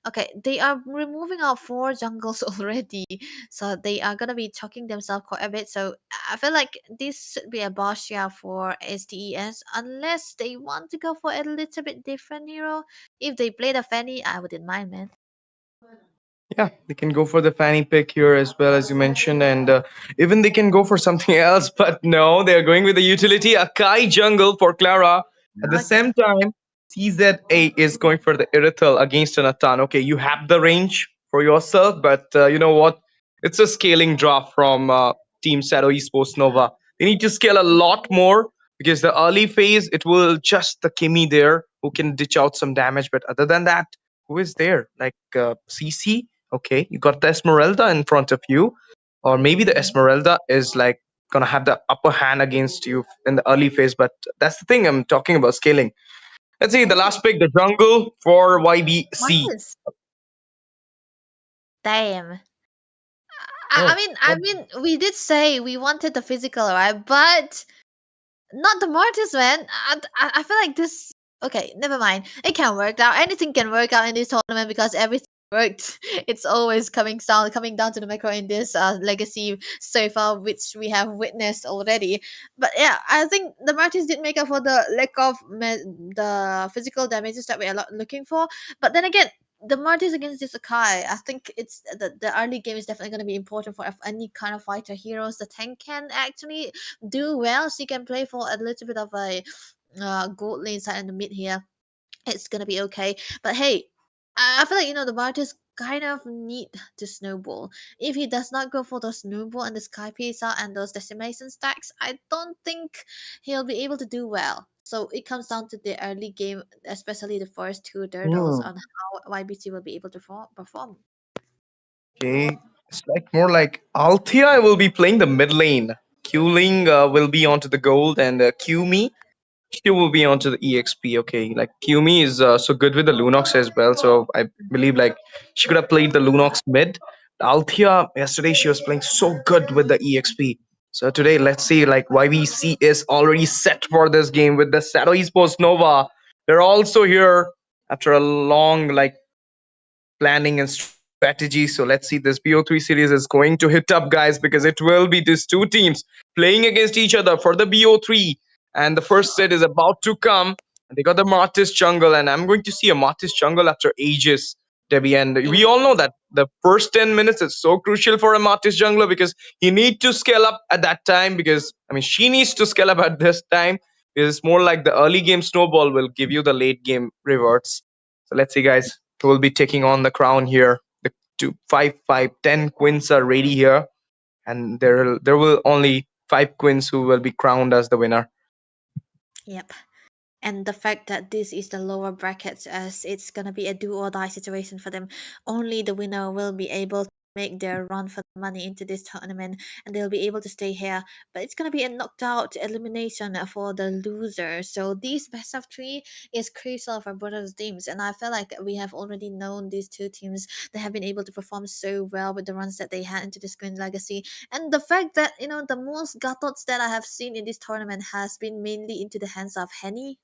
Okay, they are removing out four jungles already. So they are gonna be choking themselves quite a bit. So I feel like this should be a boss yeah for STES unless they want to go for a little bit different hero. If they play the Fanny, I wouldn't mind, man. Yeah, they can go for the fanny pick here as well, as you mentioned, and even they can go for something else. But no, they are going with the utility Akai jungle for Clara. At the Okay. same time, CZA is going for the Irithel against an Atan. Okay, you have the range for yourself, but you know what? It's a scaling draft from Team Shadow Esports Nova. They need to scale a lot more because the early phase, it will just the Kimmy there who can ditch out some damage. But other than that, who is there? Like CC? Okay, you got the Esmeralda in front of you, or maybe the Esmeralda is like gonna have the upper hand against you in the early phase. But that's the thing I'm talking about scaling. Let's see the Oh, last pick, the jungle for what YBC. is? Damn. Oh, I mean, we did say we wanted the physical, right? But not the mortis, man. I feel like this. Okay, never mind. It can work out. Anything can work out in this tournament because everything worked. It's always coming down to the macro in this legacy so far, which we have witnessed already. But yeah, I think the mortis did make up for the lack of the physical damages that we are looking for. But then again, the Martyrs against this Akai, I think it's the early game is definitely going to be important for any kind of fighter heroes. The tank can actually do well. She can play for a little bit of a gold lane side in the mid here. It's gonna be okay. But hey, I feel like the Martyrs kind of need to snowball. If he does not go for the snowball and the sky piece out and those decimation stacks, I don't think he'll be able to do well. So it comes down to the early game, especially the first two turtles, hmm, on how YBC will be able to perform. okay. It's like more like Althea will be playing the mid lane. Qling will be onto the gold, and Qme she will be onto the EXP. Okay, like Qme is so good with the Lunox as well. So I believe like she could have played the Lunox mid. Althea yesterday she was playing so good with the EXP. So today let's see like YBC is already set for this game with the Shadow Esports Nova. They're also here after a long like planning and strategy. So let's see this BO3 series is going to hit up, guys, because it will be these two teams playing against each other for the BO3. And the first set is about to come. And they got the Martis jungle, and I'm going to see a Martis jungle after ages, Debbie. And we all know that the first 10 minutes is so crucial for a Martis jungler because he need to scale up at that time. Because I mean, she needs to scale up at this time. It's more like the early game snowball will give you the late game rewards. So let's see, guys, who will be taking on the crown here. The two, five, five, 10 queens are ready here. and there will only 5 queens who will be crowned as the winner. Yep. And the fact that this is the lower brackets, as it's gonna be a do or die situation for them, only the winner will be able to make their run for the money into this tournament, and they'll be able to stay here. But it's gonna be a knocked out elimination for the loser. So this best of three is crucial for both of the teams, and I feel like we have already known these two teams. They have been able to perform so well with the runs that they had into this Queen Legacy, and the fact that the most gatots that I have seen in this tournament has been mainly into the hands of Henny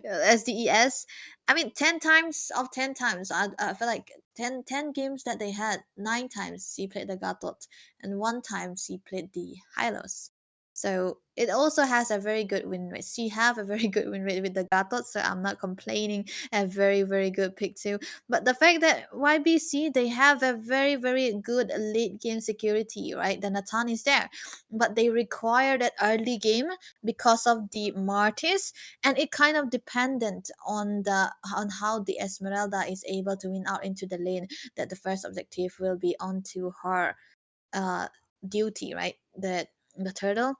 SDES. I mean, 10 times of 10 times. I feel like ten games that they had, 9 times he played the Gatot, and 1 time he played the Hylos. So it also has a very good win rate. She have a very good win rate with the Gatot, so I'm not complaining. A very, very good pick too. But the fact that YBC, they have a very, very good late game security, right? The Natan is there. But they require that early game because of the Martis, and it kind of dependent on how the Esmeralda is able to win out into the lane, that the first objective will be onto her uh duty, right? The turtle.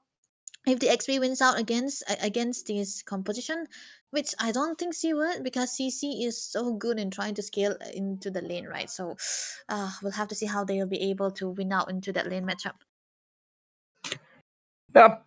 If the XP wins out against this composition, which I don't think she would, because CC is so good in trying to scale into the lane, right? So we'll have to see how they will be able to win out into that lane matchup. Yep.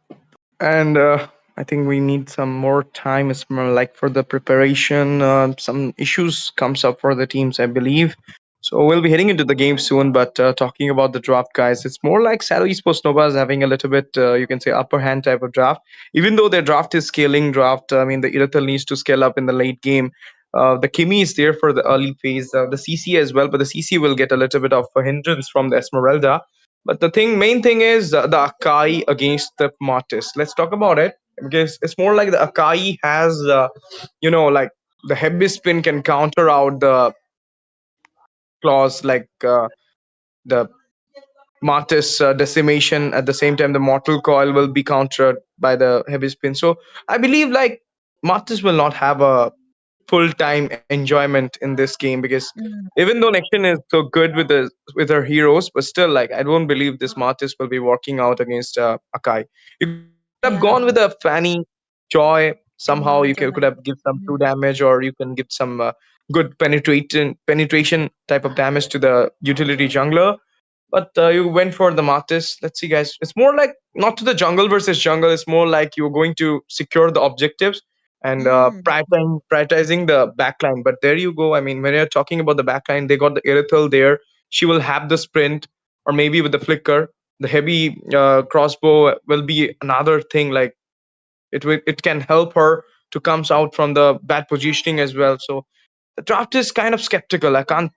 And I think we need some more time. It's more like for the preparation. Some issues comes up for the teams, I believe. So we'll be heading into the game soon. But talking about the draft, guys, it's more like Shadow Esports Nova is having a little bit, you can say, upper hand type of draft. Even though their draft is scaling draft, I mean, the Iratal needs to scale up in the late game. The Kimi is there for the early phase, the CC as well, but the CC will get a little bit of a hindrance from the Esmeralda. But main thing is the Akai against the Martis. Let's talk about it, because it's more like the Akai has, like the heavy spin can counter out the clause, like the Martis decimation. At the same time, the mortal coil will be countered by the heavy spin. So I believe like Martis will not have a full time enjoyment in this game, because Mm, even though Nextion is so good with her heroes, but still, like, I don't believe this Martis will be working out against Akai. You could have gone with a yeah, Fanny Joy. Somehow you could have Joy. give some two damage, or you can give some good penetration type of damage to the utility jungler. But you went for the Martis. Let's see, guys. It's more like not to the jungle versus jungle. It's more like you're going to secure the objectives and Mm, prioritizing the backline. But there you go. I mean, when you're talking about the backline, they got the Irithel there. She will have the sprint, or maybe with the flicker. The heavy crossbow will be another thing. Like it can help her to comes out from the bad positioning as well. So the draft is kind of skeptical. I can't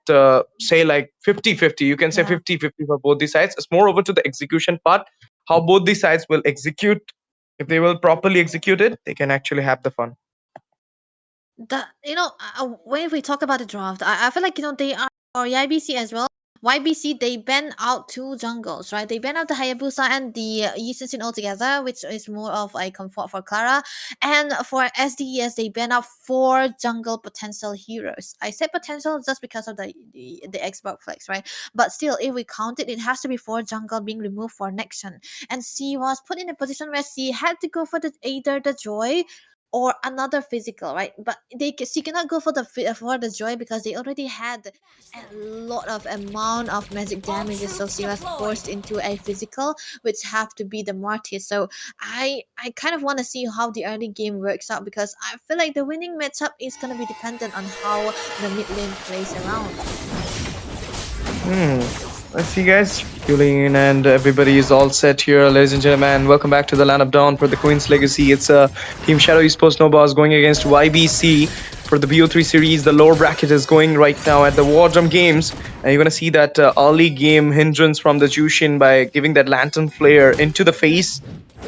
say like 50-50. You can say yeah. 50-50 for both the sides. It's more over to the execution part, how both the sides will execute. If they will properly execute it, they can actually have the fun. When we talk about the draft, I feel like they are, or YBC as well. YBC, they ban out 2 jungles, right? They ban out the Hayabusa and the Yisensin altogether, which is more of a comfort for Clara. And for SDES, they ban out 4 jungle potential heroes. I said potential just because of the Xbox flex, right? But still, if we count it, it has to be 4 jungle being removed for Nexon. And she was put in a position where she had to go for either the Joy or another physical, right? But she cannot go for for the Joy, because they already had a lot of amount of magic damages, so she was forced into a physical, which have to be the Martyrs. So I kind of want to see how the early game works out, because I feel like the winning matchup is going to be dependent on how the mid lane plays around. Let's see, guys. Tuning in, and everybody is all set here, ladies and gentlemen. Welcome back to the Land of Dawn for the Queen's Legacy. It's Team Shadow Esports Nova is going against YBC for the BO3 series. The lower bracket is going right now at the Wardrum Games, and you're gonna see that early game hindrance from the Jushin by giving that lantern flare into the face.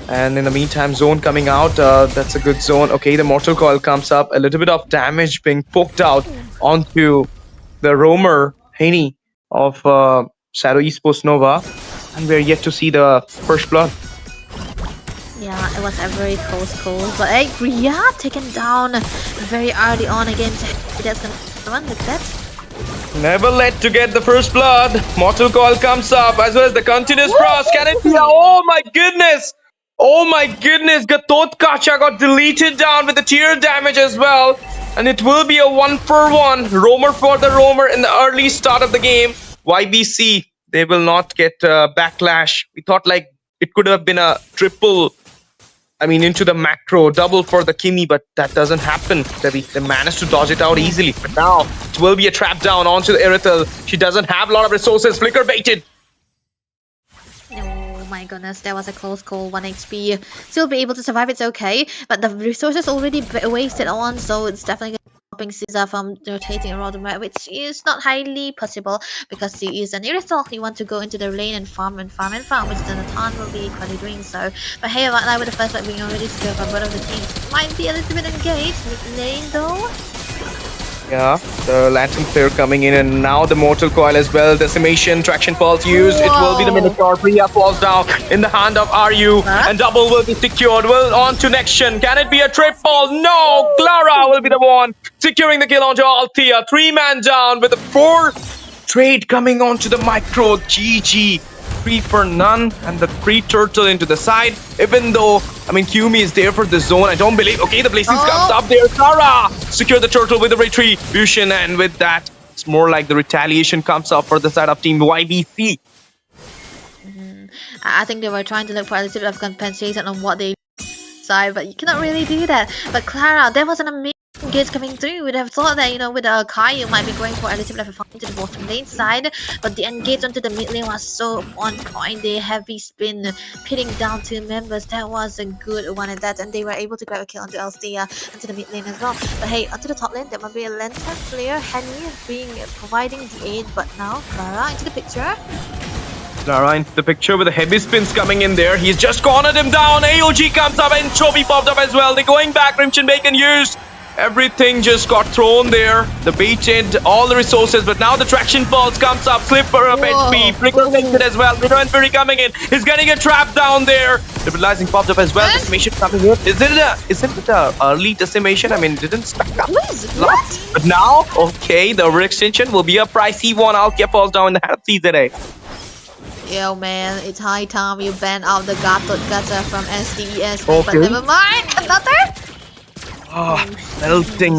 And in the meantime, zone coming out. That's a good zone. Okay, the mortal coil comes up. A little bit of damage being poked out onto the roamer Haney of Shadow Esports Nova, and we're yet to see the first blood. Yeah, it was a very close call, but Rhea taken down very early on again. That's gonna run. Look at that. Never let to get the first blood. Mortal Coil comes up as well as the continuous cross. Can it be? Oh my goodness! Oh my goodness! Gatot Kacha got deleted down with the tear damage as well. And it will be a 1-for-1. Roamer for the Roamer in the early start of the game. YBC, they will not get backlash. We thought like it could have been a triple, into the macro, double for the Kimi, but that doesn't happen. They managed to dodge it out easily. But now it will be a trap down onto the Irithel. She doesn't have a lot of resources. Flicker baited. Oh my goodness, that was a close call. 1 HP. Still be able to survive, it's okay. But the resources already wasted on, so it's definitely stopping Caesar from rotating around the map, which is not highly possible because he is an Irithel. He wants to go into the lane and farm, which the Nathan will be equally doing so. But hey, right now with the first fight being already secured by both of the teams, might be a little bit engaged. Mid lane though. Yeah, the Lantern Flare coming in, and now the Mortal Coil as well. Decimation, Traction Pulse used. It will be the Minotaur. Priya falls down in the hand of RU, and double will be secured. Well, on to Nexion. Can it be a triple? No! Clara will be the one securing the kill onto Althea. 3-man down with a 4 trade coming onto the micro. GG. 3 for none, and the 3 turtle into the side. Even though, Qumi is there for the zone, I don't believe. Okay, the blessings comes up there. Clara secure the turtle with the retribution, and with that, it's more like the retaliation comes up for the side of team YBC. I think they were trying to look for a little bit of compensation on what they side, but you cannot really do that. But Clara, there was an amazing engage coming through. You would have thought that, with Kai, you might be going for a little bit of a fight to the bottom lane side, but the engage onto the mid lane was so on point. The heavy spin pitting down 2 members, that was a good one at that, and they were able to grab a kill onto Althea into the mid lane as well. But hey, onto the top lane, there might be a Lantern Flare, Henny providing the aid, but now Clara into the picture. Clara into the picture with the heavy spins coming in there. He's just cornered him down. AOG comes up and Chobi popped up as well. They're going back. Rimchin Bacon used. Everything just got thrown there. The baited, all the resources, but now the traction pulse comes up. Slipper of HP. Prickle baited as well. Widow and Fury coming in. He's getting a trap down there. Stabilizing popped up as well. Decimation coming in. Is it a early decimation? It didn't stack up. What? But now, okay, the overextension will be a pricey one. Alkia falls down in the hand of CZA. Yo man, it's high time you ban out the Gatot Gacha from SDES, Okay. but never mind. Another?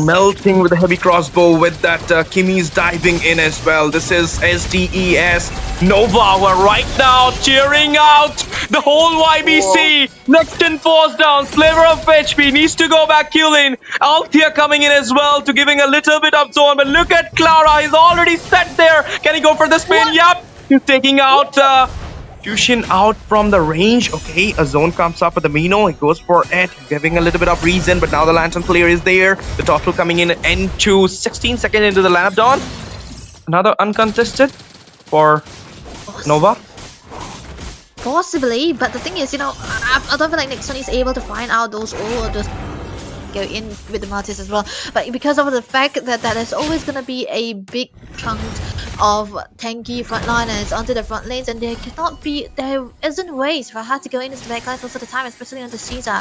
Melting with the heavy crossbow with that Kimi's diving in as well. This is SDES. Nova, we're right now cheering out the whole YBC. Nexton falls down. Sliver of HP needs to go back killing. Althea coming in as well to giving a little bit of zone. But look at Clara. He's already set there. Can he go for the spin? Yup. He's taking out Tushin out from the range. Okay, a zone comes up with the Mino. He goes for it, giving a little bit of reason, but now the Lantern player is there. The Turtle coming in into 16 seconds into the lineup down. Another uncontested for Nova. Possibly, but the thing is, I don't feel like Nixon is able to find out those go in with the Martis as well. But because of the fact that there's always gonna be a big chunk of tanky frontliners onto the front lanes, and there isn't ways for her to go into the back lines most of the time, especially on the Caesar,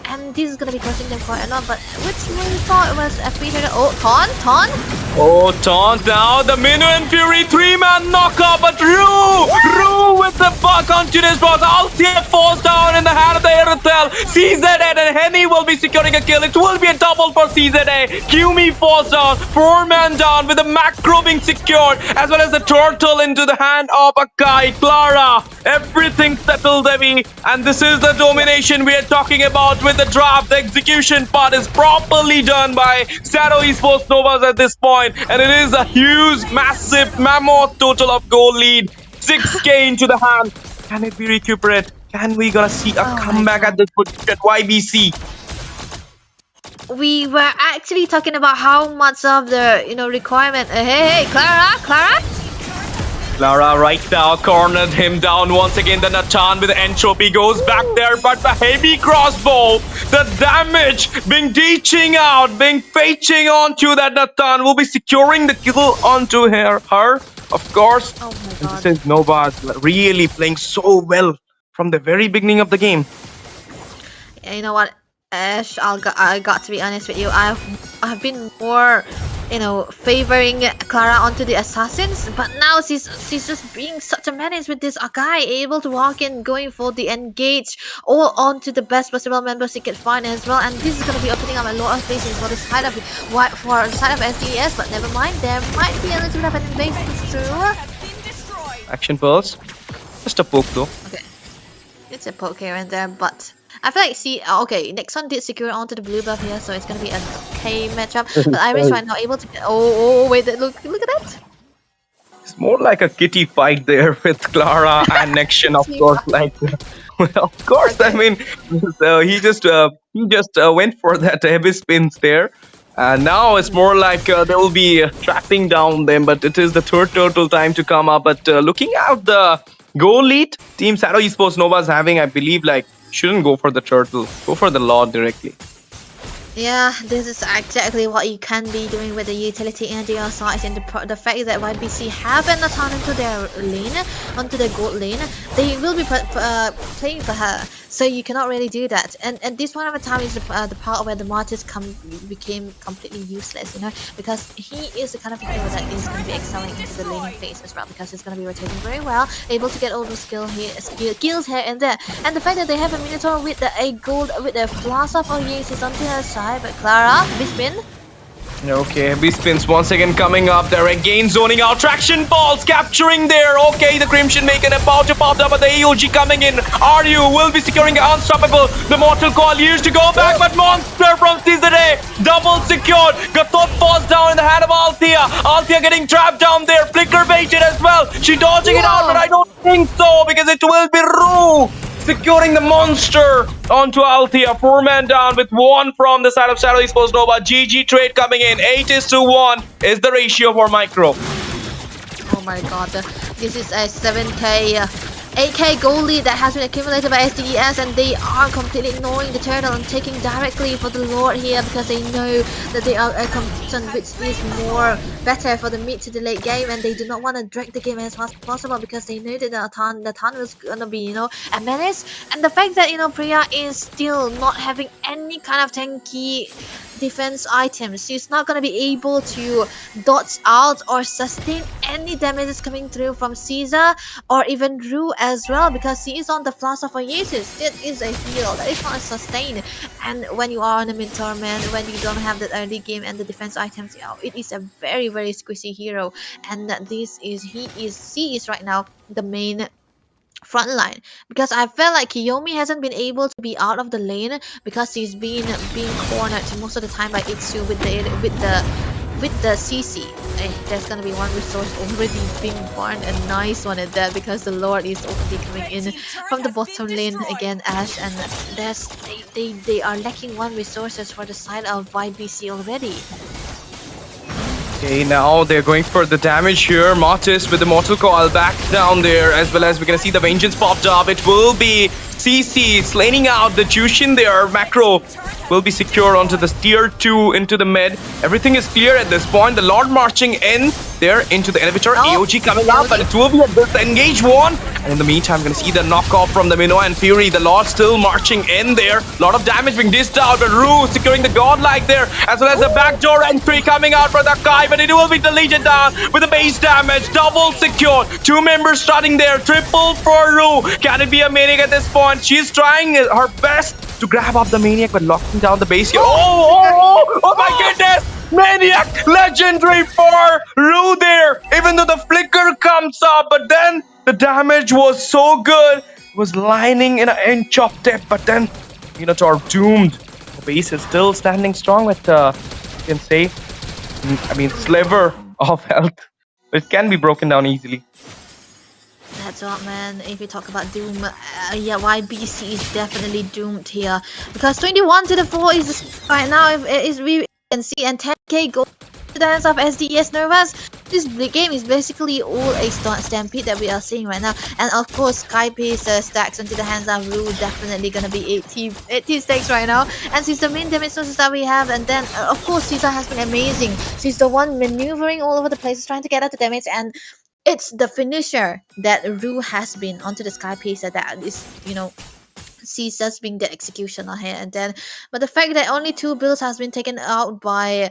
and this is gonna be costing them quite a lot. But which we thought it was a 300. Taunt. Oh, taunt now. The Mino and Fury 3-man knockout, but Rue with the buck onto this boss. Althea falls down in the hand of the Irithel. CZA and Henny will be securing a kill. It will be a double for CZA. Kumi falls down. 4-man down with the macro being secured, as well as the turtle into the hand of Akai. Clara, everything settled, Devi, and this is the domination we are talking about with the draft. The execution part is properly done by Shadow Esports Novas at this point, and it is a huge, massive, mammoth total of goal lead. 6k into the hand. Can it be recuperated? Can we gonna see a comeback at this position? YBC. We were actually talking about how much of the requirement. Hey, Clara. Clara right now cornered him down once again. The Natan with the entropy goes back there, but the heavy crossbow, the damage being ditching out, being fetching onto that Natan, will be securing the kill onto her. Of course. Oh my god. This is Nova really playing so well from the very beginning of the game. You know what, Ash, I got to be honest with you. I've been more favoring Clara onto the assassins, but now she's just being such a menace with this Akai, able to walk in, going for the engage, all onto the best possible members she can find as well. And this is gonna be opening up a lot of spaces for the side of SDS, but never mind, there might be a little bit of an invasion through. Action Pearls. Just a poke though. Okay, it's a poke here and there, but I feel like okay, Nexon did secure onto the blue buff here, so it's gonna be an okay matchup. But Iris right now able to get. Oh wait, look at that. It's more like a kitty fight there with Clara and Nexion, of course. Like, well, of course. I mean, he just went for that heavy spins there. And now it's more like they will be trapping down them, but it is the third turtle time to come up. But looking at the goal lead, Team Shadow Esports Nova is having, I believe, like, shouldn't go for the turtle, go for the Lord directly. Yeah, this is exactly what you can be doing with the utility energy on site, and the fact that YBC have an turn into their lane, onto their gold lane, they will be playing for her. So you cannot really do that. And this one of the time is the part where the Martyrs became completely useless, because he is the kind of hero that is going to be excelling into the laning phase as well, because he's going to be rotating very well, able to get all the skills here and there. And the fact that they have a Minotaur with a gold, with a Blast of Oasis onto her side, but Clara, Bispin. Okay, B-spins once again coming up. They're again zoning out. Traction balls capturing there. Okay, the Crimson making about to pop up, but the AOG coming in. RU will be securing Unstoppable. The Mortal Coil used to go back, but Monster from Caesare double secured. Gatot falls down in the hand of Althea. Althea getting trapped down there. Flicker baited as well. She dodging it out, but I don't think so, because it will be Rue securing the monster onto Althea. 4-man down with 1 from the side of Shadow Esports Nova. GG trade coming in. 8:1 is the ratio for Micro. Oh my god, this is a 7k, 8k gold lead that has been accumulated by SDS, and they are completely ignoring the turtle and taking directly for the Lord here, because they know that they are a competition which is more better for the mid to the late game, and they do not want to drag the game as fast as possible, because they know that the ton was gonna be, a menace. And the fact that, Priya is still not having any kind of tanky defense items, she's not gonna be able to dodge out or sustain any damages coming through from Caesar or even Rue as well, because she is on the Flash of Oasis. That is a heal, that is not a sustain. And when you are on a mid tournament, when you don't have that early game and the defense items, it is a very, very squishy hero. And she is right now the main front line, because I felt like Kiyomi hasn't been able to be out of the lane because he's being cornered most of the time by Itsu with the CC. There's gonna be one resource already being born, a nice one at that, because the Lord is already coming in from the bottom lane again, Ash, and they are lacking one resources for the side of YBC already. Okay, now they're going for the damage here. Mortis with the Mortal Coil back down there, as well as we're gonna see the Vengeance popped up. It will be CC slaying out the Jushin there. Macro will be secure onto the tier 2 into the mid. Everything is clear at this point. The Lord marching in there into the elevator. AOG coming up, but it will be a disengage one. And in the meantime, we're gonna see the knockoff from the Minnow and Fury. The Lord still marching in there. A lot of damage being dished out, but Rue securing the Godlike there, as well as the backdoor entry coming out for the Kai, but it will be deleted down with the base damage. Double secured. 2 members starting there. Triple for Rue. Can it be a Maniac at this point? She's trying her best to grab up the Maniac, but locking down the base here. Oh my goodness! Maniac legendary for Rue there, even though the flicker comes up, but then the damage was so good. It was lining in chop tip, but then Minotaur doomed. The base is still standing strong with you can say, sliver of health. It can be broken down easily. That's what, man. If you talk about Doom, YBC is definitely doomed here, because 21-4 is right now. If we can see, and 10k gold to the hands of SDS Nervous. This game is basically all a stampede that we are seeing right now, and of course Skype's stacks into the hands of Rue, definitely gonna be 80 stacks right now. And since the main damage sources that we have, and then of course Caesar has been amazing. She's the one maneuvering all over the place, trying to get out the damage, and it's the finisher that Rue has been onto the Sky Pacer that is, sees us being the executioner here and then. But the fact that only two bills has been taken out by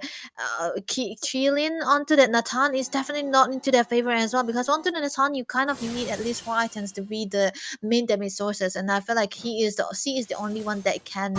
Chilin onto that Nathan is definitely not into their favor as well, because onto the Nathan you kind of need at least four items to be the main damage sources, and I feel like he is the only one that can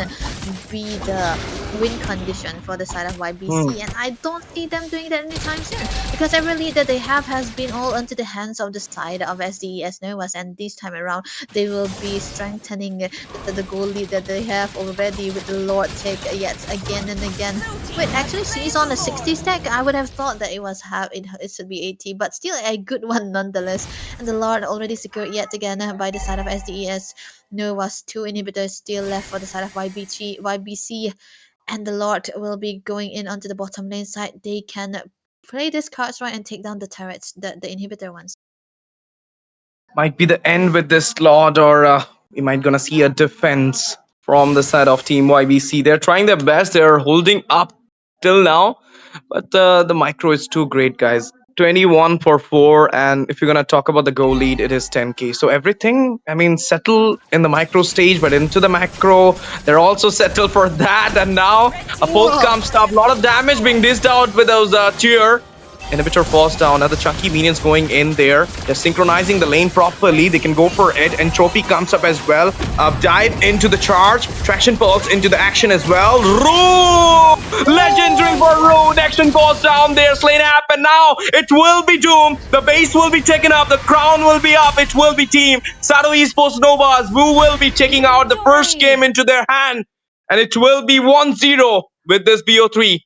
be the win condition for the side of Hmm. YBC, and I don't see them doing that anytime soon, because every lead that they have has been all into the hands of the side of SDES Novas, and this time around they will be strengthening the goal lead that they have already with the Lord take yet again and again. Wait, actually she's on a 60 stack. I would have thought that it should be 80, but still a good one nonetheless. And the Lord already secured yet again by the side of SDES Novas. Two inhibitors still left for the side of YBC, and the Lord will be going in onto the bottom lane side. They can play these cards right and take down the turrets, the inhibitor ones. Might be the end with this Lord, or we might gonna see a defense from the side of Team YBC. They're trying their best. They're holding up till now, but the micro is too great, guys. 21 for 4, and if you're gonna talk about the goal lead, it is 10k. So everything, I mean, settle in the micro stage, but into the macro, they're also settled for that. And now a full Whoa. scum stop, a lot of damage being dished out with those tier. Inhibitor falls down. Now the chunky minions going in there. They're synchronizing the lane properly. They can go for it. And Trophy comes up as well. Dive into the charge. Traction pulse into the action as well. Roo! Legendary for Roo. Action falls down there. Slain happen now. It will be Doom. The base will be taken up. The crown will be up. It will be team. Sado Esports Novas, who will be taking out the first game into their hand. And it will be 1-0 with this BO3.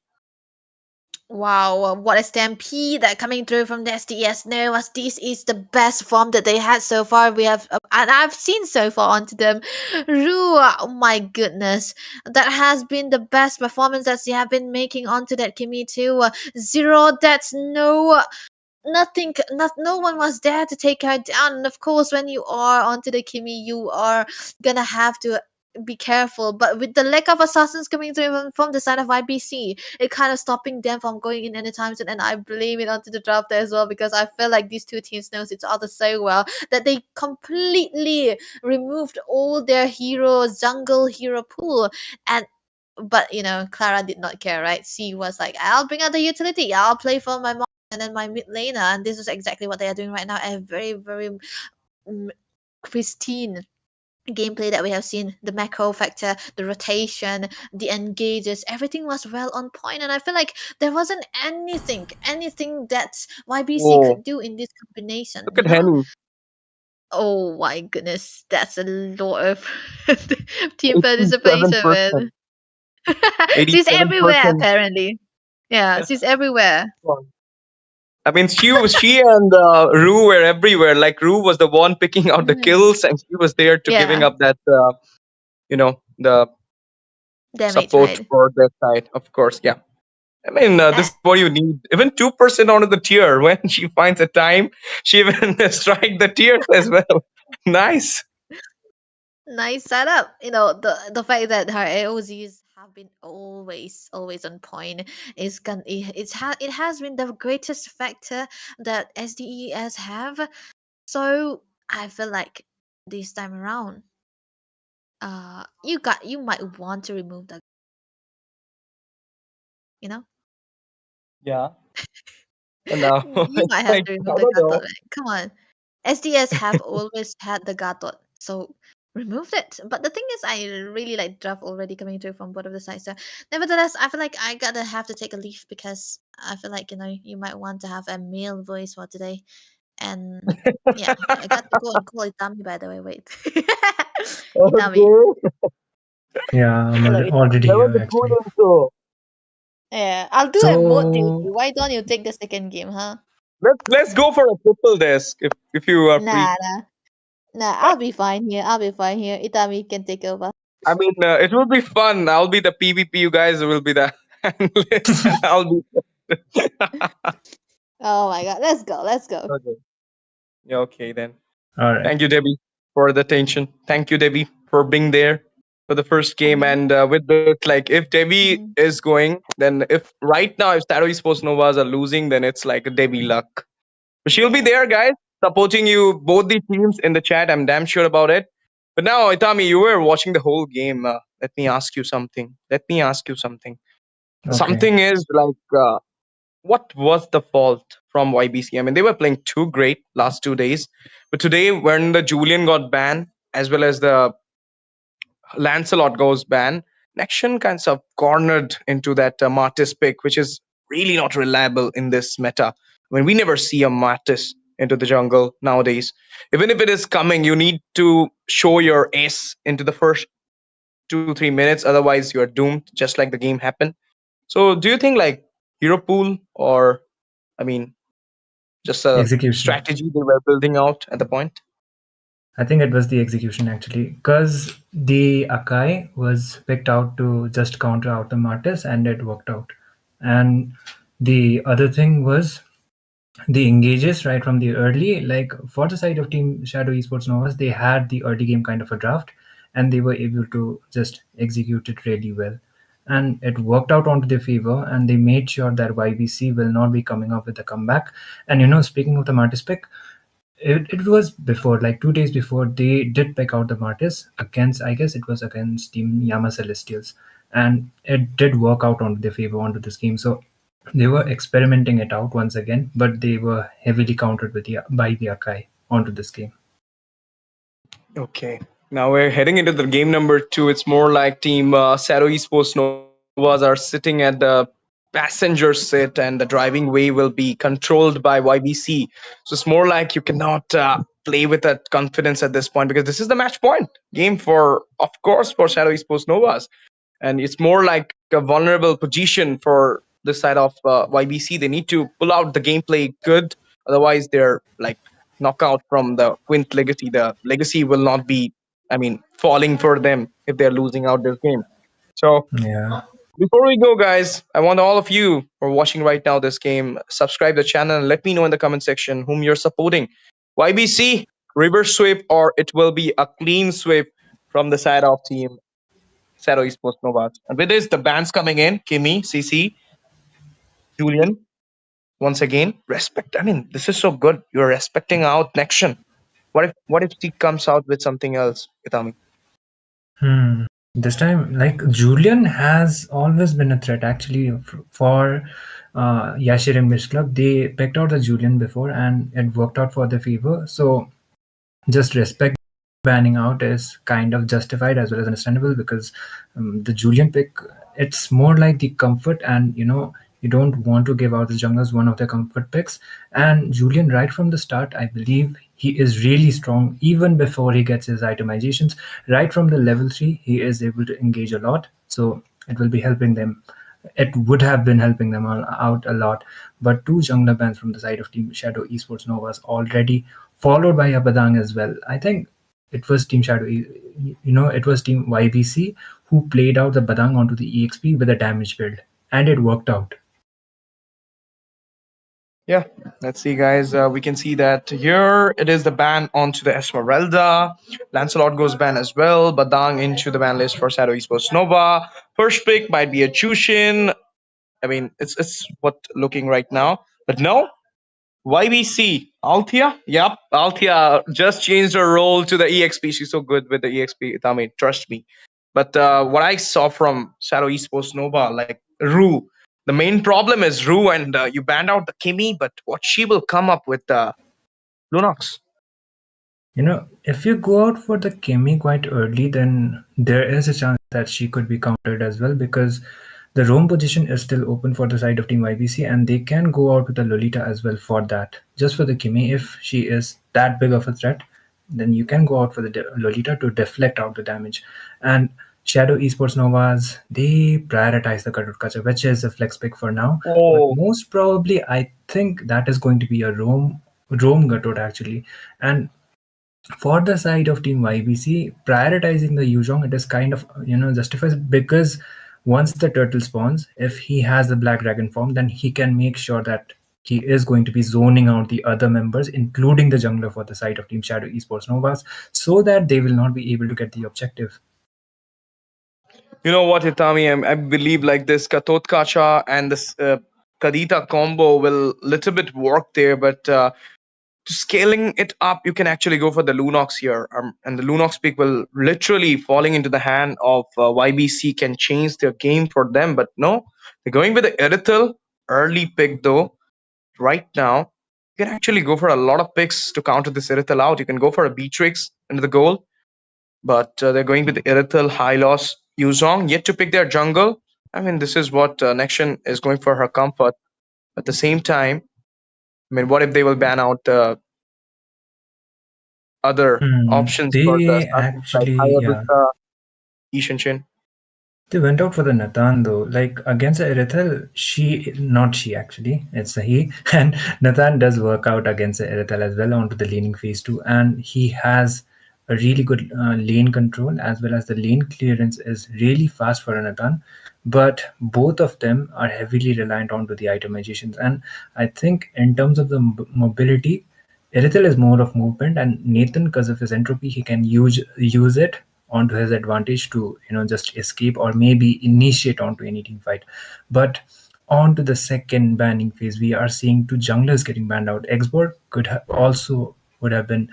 Wow, what a stampede that coming through from the SDS Novas. This is the best form that they had so far. We have, and I've seen so far onto them. Rua, oh my goodness, that has been the best performance that they have been making onto that Kimi too. Zero, that's no one was there to take her down, and of course when you are onto the Kimi you are gonna have to be careful, but with the lack of assassins coming through from the side of IBC, it kind of stopping them from going in anytime soon, and I blame it onto the draft as well, because I feel like these two teams knows each other so well that they completely removed all their hero jungle hero pool. And but Clara did not care, right? She was like, I'll bring out the utility, I'll play for my mom and then my mid laner, and this is exactly what they are doing right now. A very, very mm, pristine gameplay that we have seen. The macro factor, the rotation, the engages, everything was well on point, and I feel like there wasn't anything that YBC Whoa. could do in this combination, Look at Henny. Oh my goodness, that's a lot of team participation, man. 87%. She's everywhere 87%. apparently. Yeah, she's everywhere. I mean, she and Rue were everywhere. Like Rue was the one picking out the Mhm. kills, and she was there to giving Yeah, up that, the damage, support right? for their side. Of course, yeah. I mean, this Uh, is what you need. Even 2% onto the tier. When she finds a time, she even strike the tiers as well. Nice. nice setup. The fact that her AOZs have been always on point it has been the greatest factor that SDES have. So I feel like this time around, you might want to remove that, you know. Yeah. And now, You might have like, to remove I the don't gatot, know. right? Come on. SDS have always had the gatot, so remove it. But the thing is, I really like draft already coming through from both of the sides. So, nevertheless, I feel like I gotta have to take a leave, because I feel like you might want to have a male voice for today. And yeah, I got to go and call Itami, by the way. Wait, Itami, Okay. Yeah, I'm hello, already Itami. That was here a good actually. intro. Yeah, I'll do a mode duty. So, Why don't you take the second game, huh? Let's go for a triple desk if you are free. Nah, nah, nah. I'll be fine here. I'll be fine here. Itami can take over. I mean, it will be fun. I'll be the PvP. You guys will be the analyst. I'll be. Oh my god, let's go, let's go. Okay. Yeah, okay then. all right. Thank you, Debbie, for the attention. Thank you, Debbie, for being there for the first game. And with this, like, if Debbie Mhm. is going, then if right now, if Shadow Esports Novas are losing, then it's like a Debbie luck. But she'll be Yeah. there, guys, supporting you, both the teams in the chat. I'm damn sure about it. But now, Itami, you were watching the whole game. Let me ask you something. Let me ask you something. Okay. Something is like, what was the fault from YBC? I mean, they were playing too great last 2 days, but today when the Julian got banned as well as the Lancelot goes banned, Nexion kind of cornered into that Martis pick, which is really not reliable in this meta. I mean, we never see a Martis into the jungle nowadays. Even if it is coming, you need to show your ace into the first 2 3 minutes, otherwise you are doomed, just like the game happened. So, do you think like hero pool, or I mean, just a Execution. strategy they were building out at the point? I think it was the execution actually, because the Akai was picked out to just counter out the Martis, and it worked out. And the other thing was the engages right from the early, like for the side of Team Shadow Esports Novas, they had the early game kind of a draft, and they were able to just execute it really well. And it worked out onto their favor, and they made sure that YBC will not be coming up with a comeback. And speaking of the Martis pick, it was before, like 2 days before, they did pick out the Martis against, I guess it was against Team Yama Celestials, and it did work out onto their favor onto this game. So they were experimenting it out once again, but they were heavily countered by the Akai onto this game. Okay. Now we're heading into the game number two. It's more like Team Shadow Esports Novas are sitting at the passenger seat, and the driving way will be controlled by YBC. So it's more like you cannot play with that confidence at this point, because this is the match point game for, of course, for Shadow Esports Novas. And it's more like a vulnerable position for the side of YBC. They need to pull out the gameplay good, otherwise they're like knockout from the Quint Legacy. The Legacy will not be, I mean, falling for them if they're losing out this game. So Yeah. before we go, guys, I want all of you who are watching right now this game, subscribe the channel and let me know in the comment section whom you're supporting. YBC, reverse sweep, or it will be a clean sweep from the side of Team Shadow Esports Novas. And with this, the bands coming in, Kimmy, CC, Julian, once again, respect. I mean, this is so good. You're respecting out Nexion. What if she comes out with something else, Itami? This time, like Julian has always been a threat actually for Yashirin Beach Club. They picked out the Julian before, and it worked out for their favor. So just respect banning out is kind of justified as well as understandable, because the Julian pick, it's more like the comfort, and you don't want to give out the junglers one of their comfort picks. And Julian, right from the start, I believe he is really strong even before he gets his itemizations. Right from the level 3, he is able to engage a lot, so it will be helping them. It would have been helping them out a lot. But two jungler bans from the side of Team Shadow Esports Novas already, followed by a Badang as well. I think it was Team Shadow, it was Team YBC who played out the Badang onto the EXP with a damage build, and it worked out. Yeah, let's see, guys. We can see that here it is the ban onto the Esmeralda. Lancelot goes ban as well. Badang into the ban list for Shadow Esports Nova. First pick might be a Chushin. I mean, it's what looking right now. But no, YBC Althea. Yep, Althea just changed her role to the EXP. She's so good with the EXP. Itami, trust me. But what I saw from Shadow Esports Nova, like Rue, the main problem is Rue, and you banned out the Kimmy, but what she will come up with Lunox. If you go out for the Kimmy quite early, then there is a chance that she could be countered as well, because the roam position is still open for the side of Team YBC, and they can go out with a Lolita as well for that. Just for the Kimmy, if she is that big of a threat, then you can go out for the Lolita to deflect out the damage. And Shadow Esports Novas, they prioritize the Kadut Kacha, which is a flex pick for now. But Oh, most probably, I think that is going to be a roam Gatot actually. And for the side of Team YBC, prioritizing the Yuzhong, it is kind of justifies, because once the turtle spawns, if he has the Black Dragon form, then he can make sure that he is going to be zoning out the other members, including the jungler for the side of Team Shadow Esports Novas, so that they will not be able to get the objective. you know what, Itami? I believe like this Katot Kacha and this Kadita combo will little bit work there, but scaling it up, you can actually go for the Lunox here, and the Lunox pick will literally falling into the hand of YBC can change their game for them. But no, they're going with the Irithel early pick though. Right now, you can actually go for a lot of picks to counter this Irithel out. You can go for a Beatrix into the goal, but they're going with the Irithel, Hylos, Yuzong, yet to pick their jungle. I mean, this is what Nexion is going for her comfort. At the same time, I mean, what if they will ban out the other options for the They assassins like actually, yeah. Hayabusa, Ishinshin? They went out for the Nathan though. Like against Irithel, not she actually, it's a he. And Nathan does work out against Irithel as well onto the laning phase too. And he has a really good lane control as well as the lane clearance is really fast for a Nathan. But both of them are heavily reliant onto the itemizations. And I think in terms of the mobility, Irithel is more of movement, and Nathan, because of his entropy, he can use it onto his advantage to just escape or maybe initiate onto any team fight. But on to the second banning phase, we are seeing two junglers getting banned out. Export also would have been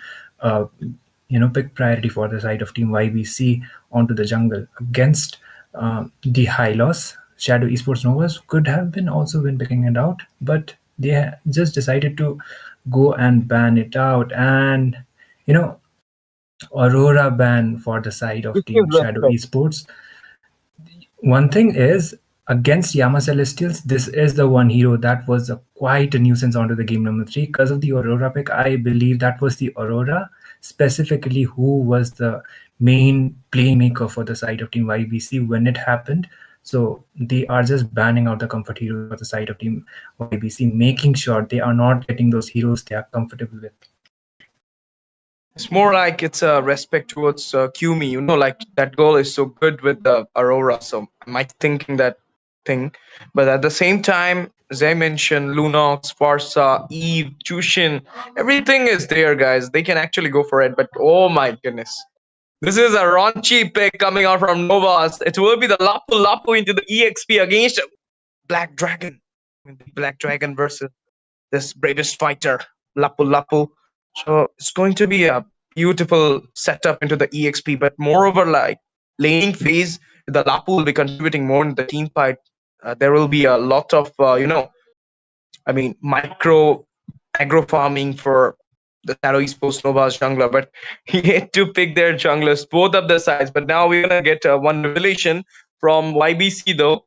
pick priority for the side of team YBC onto the jungle against the high loss. Shadow Esports Novas could have been also been picking it out, but they just decided to go and ban it out. And Aurora ban for the side of This Team is Shadow respect. Esports. One thing is, against Yama Celestials, this is the one hero that was quite a nuisance onto the game number 3 because of the Aurora pick. I believe that was the Aurora specifically who was the main playmaker for the side of Team YBC when it happened. So they are just banning out the comfort heroes for the side of Team YBC, making sure they are not getting those heroes they are comfortable with. It's more like it's a respect towards Kumi. Like that girl is so good with the Aurora, so I might thinking that thing. But at the same time, as I mentioned, Lunox, Farsa, Eve, Chushin, everything is there, guys. They can actually go for it. But oh my goodness. This is a raunchy pick coming out from Novas. It will be the Lapu Lapu into the EXP against Black Dragon. Black Dragon versus this bravest fighter, Lapu Lapu. So it's going to be a beautiful setup into the EXP, but moreover, like laning phase, the Lapu will be contributing more in the team fight. There will be a lot of, micro aggro farming for the Shadow Esports Nova's jungler, but he had to pick their junglers, both of the sides. But now we're gonna get one revelation from YBC though.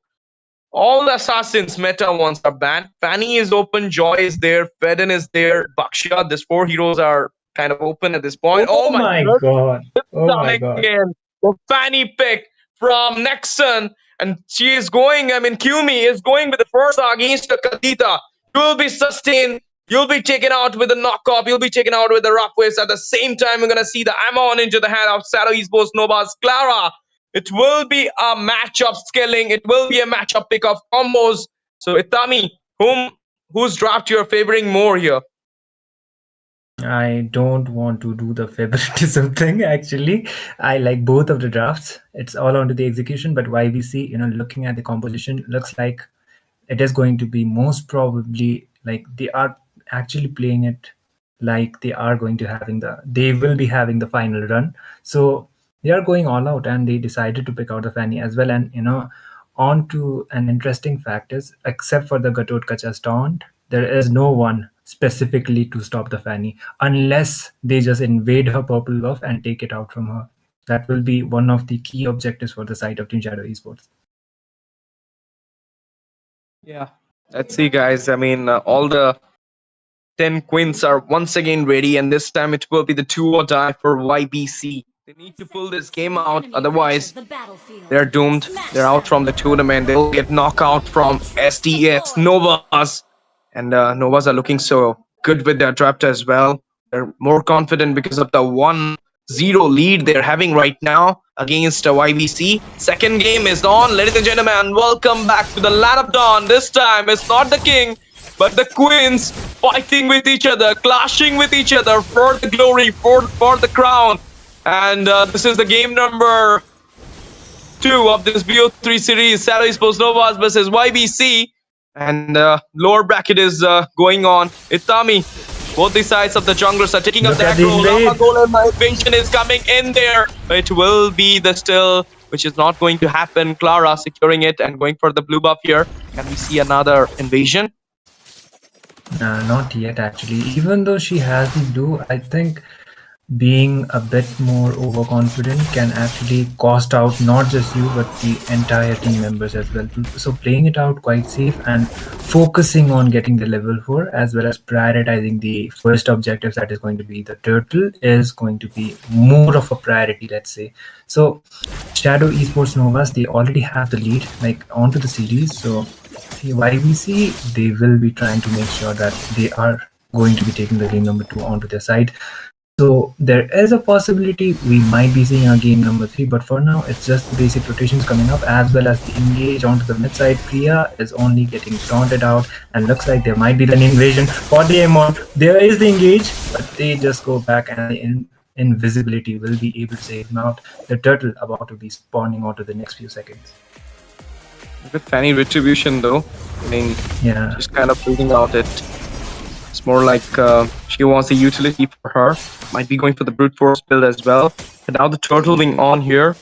All the assassins meta ones are banned. Fanny is open, Joy is there, Fedden is there, Bakshia. These 4 heroes are kind of open at this point. Oh Oh my my goodness, god! Oh my coming god! in. The Fanny pick from Nexon. And she is going, Kumi is going with the first against the Kadita. You will be sustained. You'll be taken out with a knockoff. You'll be taken out with the rough waist. At the same time, we're going to see the Amon into the hand of Shadow Esports Nova's Clara. It will be a matchup scaling. It will be a matchup pick of combos. So, Itami, whose draft you're favoring more here? I don't want to do the favoritism thing actually. I like both of the drafts. It's all onto the execution, but YBC, looking at the composition, looks like it is going to be most probably like they are actually playing it like they will be having the final run. So they are going all out and they decided to pick out the Fanny as well. And on to an interesting fact is, except for the Gatot Kacha taunt, there is no one specifically to stop the Fanny unless they just invade her purple buff and take it out from her. That will be one of the key objectives for the side of Team Shadow Esports. Yeah, let's see, guys. All the 10 queens are once again ready, and this time it will be the 2 or die for YBC. They need to pull this game out, otherwise, they're doomed. They're out from the tournament. They'll get knocked out from SDX Novas. And Novas are looking so good with their draft as well. They're more confident because of the 1-0 lead they're having right now against YBC. Second game is on. Ladies and gentlemen, welcome back to the Land of Dawn. This time, it's not the king, but the queens fighting with each other, clashing with each other for the glory, for the crown. And this is the game number 2 of this BO3 series, Shadow Esports Novas versus YBC. And lower bracket is going on. Itami, Both the sides of the junglers are taking up Look the at the aggro. invade. Lava Golem invasion is coming in there. It will be the still, which is not going to happen. Clara securing it and going for the blue buff here. Can we see another invasion? Not yet, actually. Even though she has the blue, I think being a bit more overconfident can actually cost out not just you but the entire team members as well. So playing it out quite safe and focusing on getting the level 4 as well as prioritizing the first objective, that is going to be the turtle, is going to be more of a priority, let's say. So Shadow Esports Novas, they already have the lead like onto the series, so YBC, they will be trying to make sure that they are going to be taking the game number 2 onto their side. So there is a possibility we might be seeing a game number 3, but for now it's just the basic rotations coming up as well as the engage onto the mid side. Priya is only getting taunted out and looks like there might be an invasion for the Amon. There is the engage, but they just go back and the invisibility will be able to save him out. The turtle about to be spawning onto the next few seconds. With Fanny retribution though, I mean, Yeah. she's kind of figuring out it. It's more like she wants a utility for her. Might be going for the brute force build as well. And now the turtle being on here.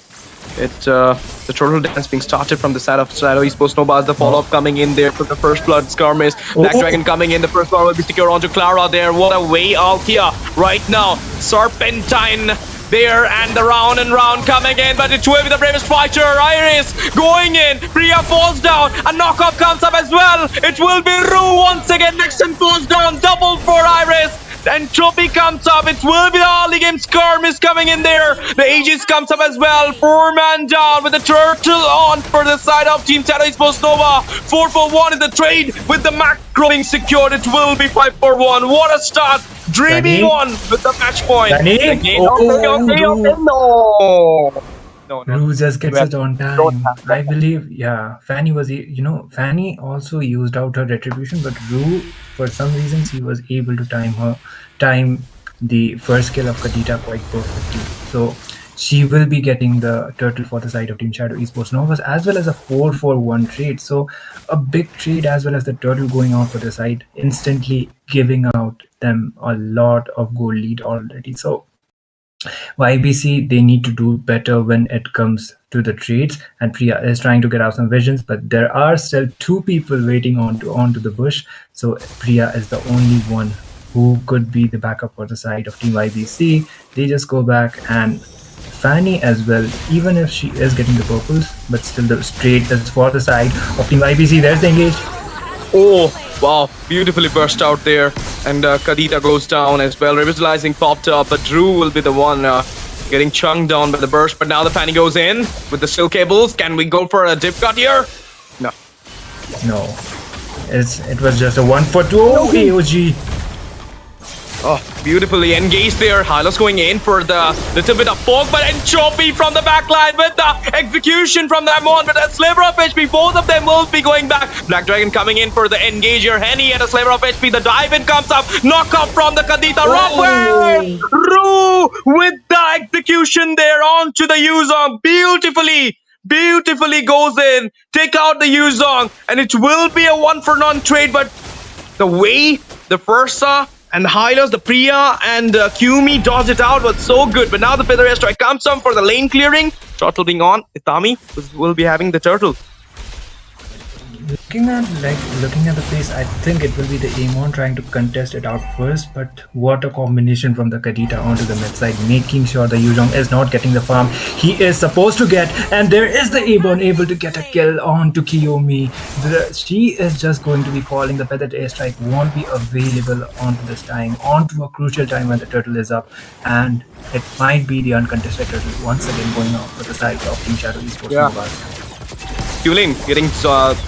The turtle dance being started from the side of Shadow Esports Nova. The follow-up coming in there for the first blood skirmish. Black Dragon coming in. The first blood will be secure onto Clara there. What a way out here right now. Serpentine there and the round and round coming in, but it will be the bravest fighter. Iris going in. Priya falls down. A knockoff comes up as well. It will be Rue once again. Nexon falls down. Double for Iris. And Choppy comes up. It will be the early game skirmish coming in there. The Aegis comes up as well. 4-man down with the turtle on for the side of Team Shadow Esports Nova. 4 for 1 is the trade with the macro being secured. It will be 5 for 1. What a start. Dreaming Danny? on with the match point. Danny? Again, Oh, no. No. Rue just gets Well, it on don't time. have that. I believe, yeah, Fanny was, Fanny also used out her retribution, but Rue, for some reasons, he was able to time the first kill of Kadita quite perfectly. So she will be getting the turtle for the side of Team Shadow Esports Novas as well as a 4-for-1 trade. So a big trade as well as the turtle going out for the side, instantly giving out them a lot of gold lead already. So YBC, they need to do better when it comes to the trades, and Priya is trying to get out some visions, but there are still 2 people waiting onto the bush. So Priya is the only one who could be the backup for the side of Team YBC. They just go back, and Fanny as well, even if she is getting the purples, but still the trade is for the side of Team YBC. There's the engage. Oh, wow. Beautifully burst out there. And Kadita goes down as well. Revitalizing popped up, but Drew will be the one getting chunked down by the burst. But now the Fanny goes in with the steel cables. Can we go for a dip cut here? No. No. It was just a 1-for-2. Oh, AOG. Oh, beautifully engaged there. Hylos going in for the little bit of poke, but Entropy from the backline with the execution from the Amon with a sliver of HP. Both of them will be going back. Black Dragon coming in for the engager. Henny at a sliver of HP. The dive in comes up. Knock up from the Kadita. Rockwell! Rue with the execution there onto the Yuzong. Beautifully goes in. Take out the Yuzong. And it will be a 1-for-none trade, but the way the Fursa and the Hylos, the Priya and Kumi dodged it out was so good. But now the Feather Airstrike comes on for the lane clearing. Turtle being on. Itami will be having the turtle. Looking at the pace, I think it will be the Amon trying to contest it out first, but what a combination from the Kadita onto the mid side, making sure the Yuzhong is not getting the farm he is supposed to get, and there is the Amon able to get a kill onto Kiyomi. She is just going to be falling. The feathered airstrike won't be available onto this time, onto a crucial time when the turtle is up, and it might be the uncontested turtle once again going off for the side of Team Shadow Esports. Yeah. Tulin getting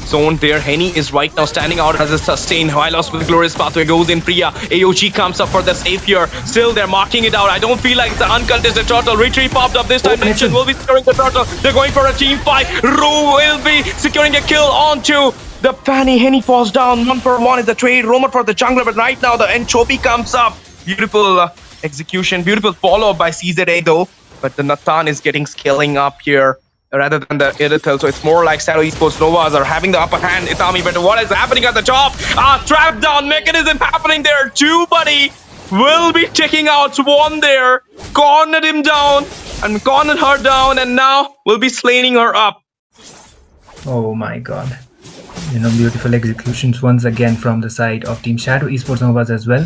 zoned there. Henny is right now standing out as a sustain. Hylos with the glorious pathway goes in. Priya. AOG comes up for the save here. Still, they're marking it out. I don't feel like it's an uncontested turtle. Retreat popped up this time. Nixon will be securing the turtle. They're going for a team fight. Rue will be securing a kill onto the Fanny. Henny falls down. 1-for-1 is the trade. Roamer for the jungler, but right now the Entropy comes up. Beautiful execution. Beautiful follow-up by CZA though. But the Nathan is getting scaling up here rather than the Irithel, so it's more like Shadow Esports Novas are having the upper hand. Itami, but what is happening at the top? Trap down mechanism happening there too, buddy. will be taking out one there, cornered him down, and cornered her down, and now will be slaying her up. Oh my god. Beautiful executions once again from the side of Team Shadow Esports Novas as well.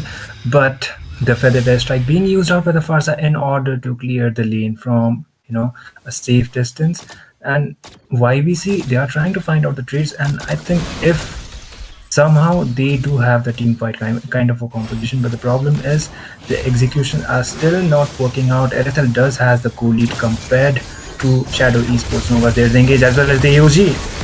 But the Feather Strike being used out by the Farsa in order to clear the lane from, a safe distance. And YBC, they are trying to find out the trades. And I think if somehow they do have the team fight kind of a composition, but the problem is the execution are still not working out. Erethel does has the goal lead compared to Shadow Esports Novas. There's the engage as well as the AOG.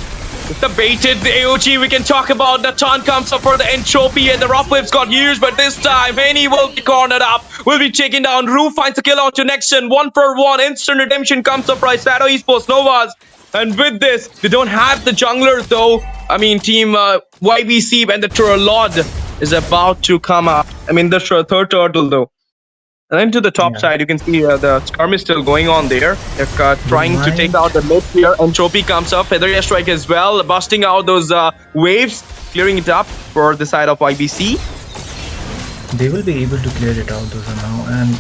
With the baited the AOG, we can talk about the taunt comes up for the entropy, and the rough waves got used, but this time Henny will be cornered up, will be taken down. Rue finds the kill onto Nexon, 1-for-1, instant redemption comes up by Shadow Esports Novas. And with this, they don't have the jungler though. I mean, team YBC, when the Turlod is about to come up. I mean, the third turtle though. And then to the top side, you can see the skirmish still going on there. They're trying to take out the mid here. Entropy comes up. Feather Strike as well, busting out those waves, clearing it up for the side of YBC. They will be able to clear it out though somehow. And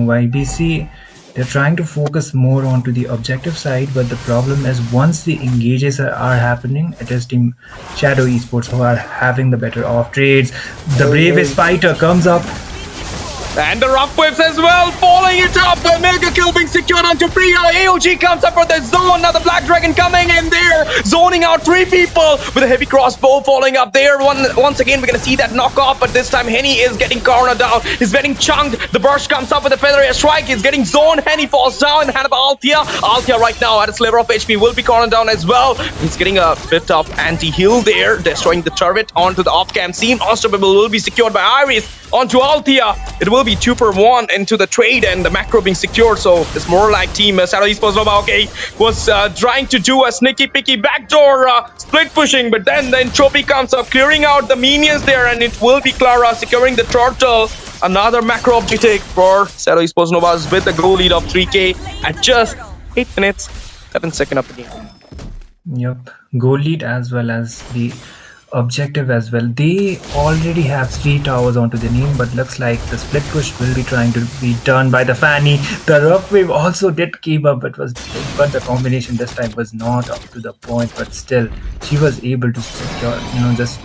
YBC, they're trying to focus more onto the objective side, but the problem is once the engages are happening, it is Team Shadow Esports who are having the better off trades. The bravest fighter comes up. And the rough waves as well, following it up. The mega kill being secured onto Priya. AOG comes up for the zone. Now the Black Dragon coming in there, zoning out 3 people with a heavy crossbow falling up there. Once again, we're going to see that knockoff, but this time Henny is getting cornered down. He's getting chunked. The burst comes up with a Feather Strike. He's getting zoned. Henny falls down in the hand of Althea. Althea right now at a sliver of HP will be cornered down as well. He's getting a bit of anti-heal there, destroying the turret onto the off-cam scene. Unstoppable will be secured by Iris onto Althea. It will be 2-for-1 into the trade, and the macro being secured, so it's more like Team Shadow Esports Nova, was trying to do a sneaky picky backdoor split pushing, but then the entropy comes up, clearing out the minions there, and it will be Clara securing the turtle. Another macro objective for Shadow Esports Novas with a goal lead of 3k at just 8 minutes 7 seconds of the game. Yep, goal lead as well as the objective as well. They already have 3 towers onto the name, but looks like the split push will be trying to be done by the Fanny. The rough wave also did keep up, but the combination this time was not up to the point, but still she was able to secure, just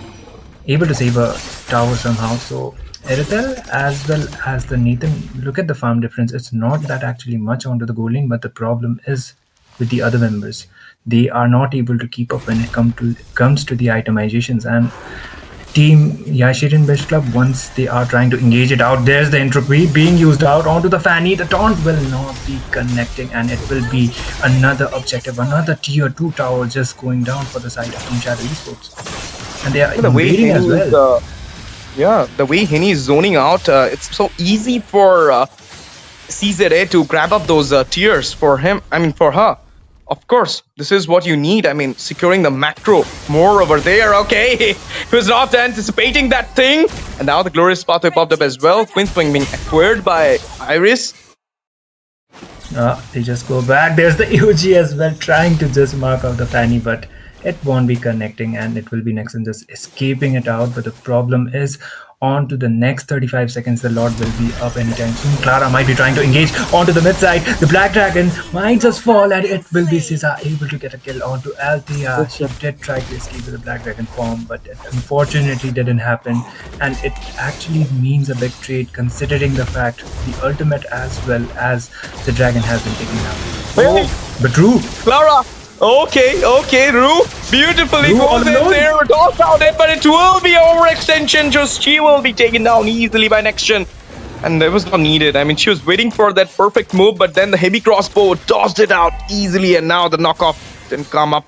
able to save a tower somehow. So Erethel as well as the Nathan, look at the farm difference. It's not that actually much onto the goal lane, but the problem is with the other members. They are not able to keep up when it comes to the itemizations. And Team Yashirin Best Club, once they are trying to engage it out, there's the entropy being used out onto the Fanny. The taunt will not be connecting, and it will be another objective, another tier 2 tower just going down for the side of Team Shadow Esports. And they are invading as well. The way Henny is zoning out, it's so easy for CZA to grab up those tiers for him. I mean, for her. Of course, this is what you need. I mean, securing the macro more over there. Okay, he was not anticipating that thing. And now the glorious pathway popped up as well. Queen's Wing being acquired by Iris. They just go back. There's the UG as well, trying to just mark out the Fanny, but it won't be connecting, and it will be Nexon just escaping it out. But the problem is, on to the next 35 seconds, the Lord will be up anytime soon. Clara might be trying to engage onto the mid side. The Black Dragon might just fall, and it will be Sisa able to get a kill onto Althea. She did try to escape with the Black Dragon form, but it unfortunately didn't happen. And it actually means a big trade, considering the fact the ultimate as well as the dragon has been taken out. But Rue, Clara. Okay, Rue. Beautifully goes in there. Toss out it, but it will be overextension. Just she will be taken down easily by Nextion. And that was not needed. I mean, she was waiting for that perfect move, but then the heavy crossbow tossed it out easily, and now the knockoff didn't come up.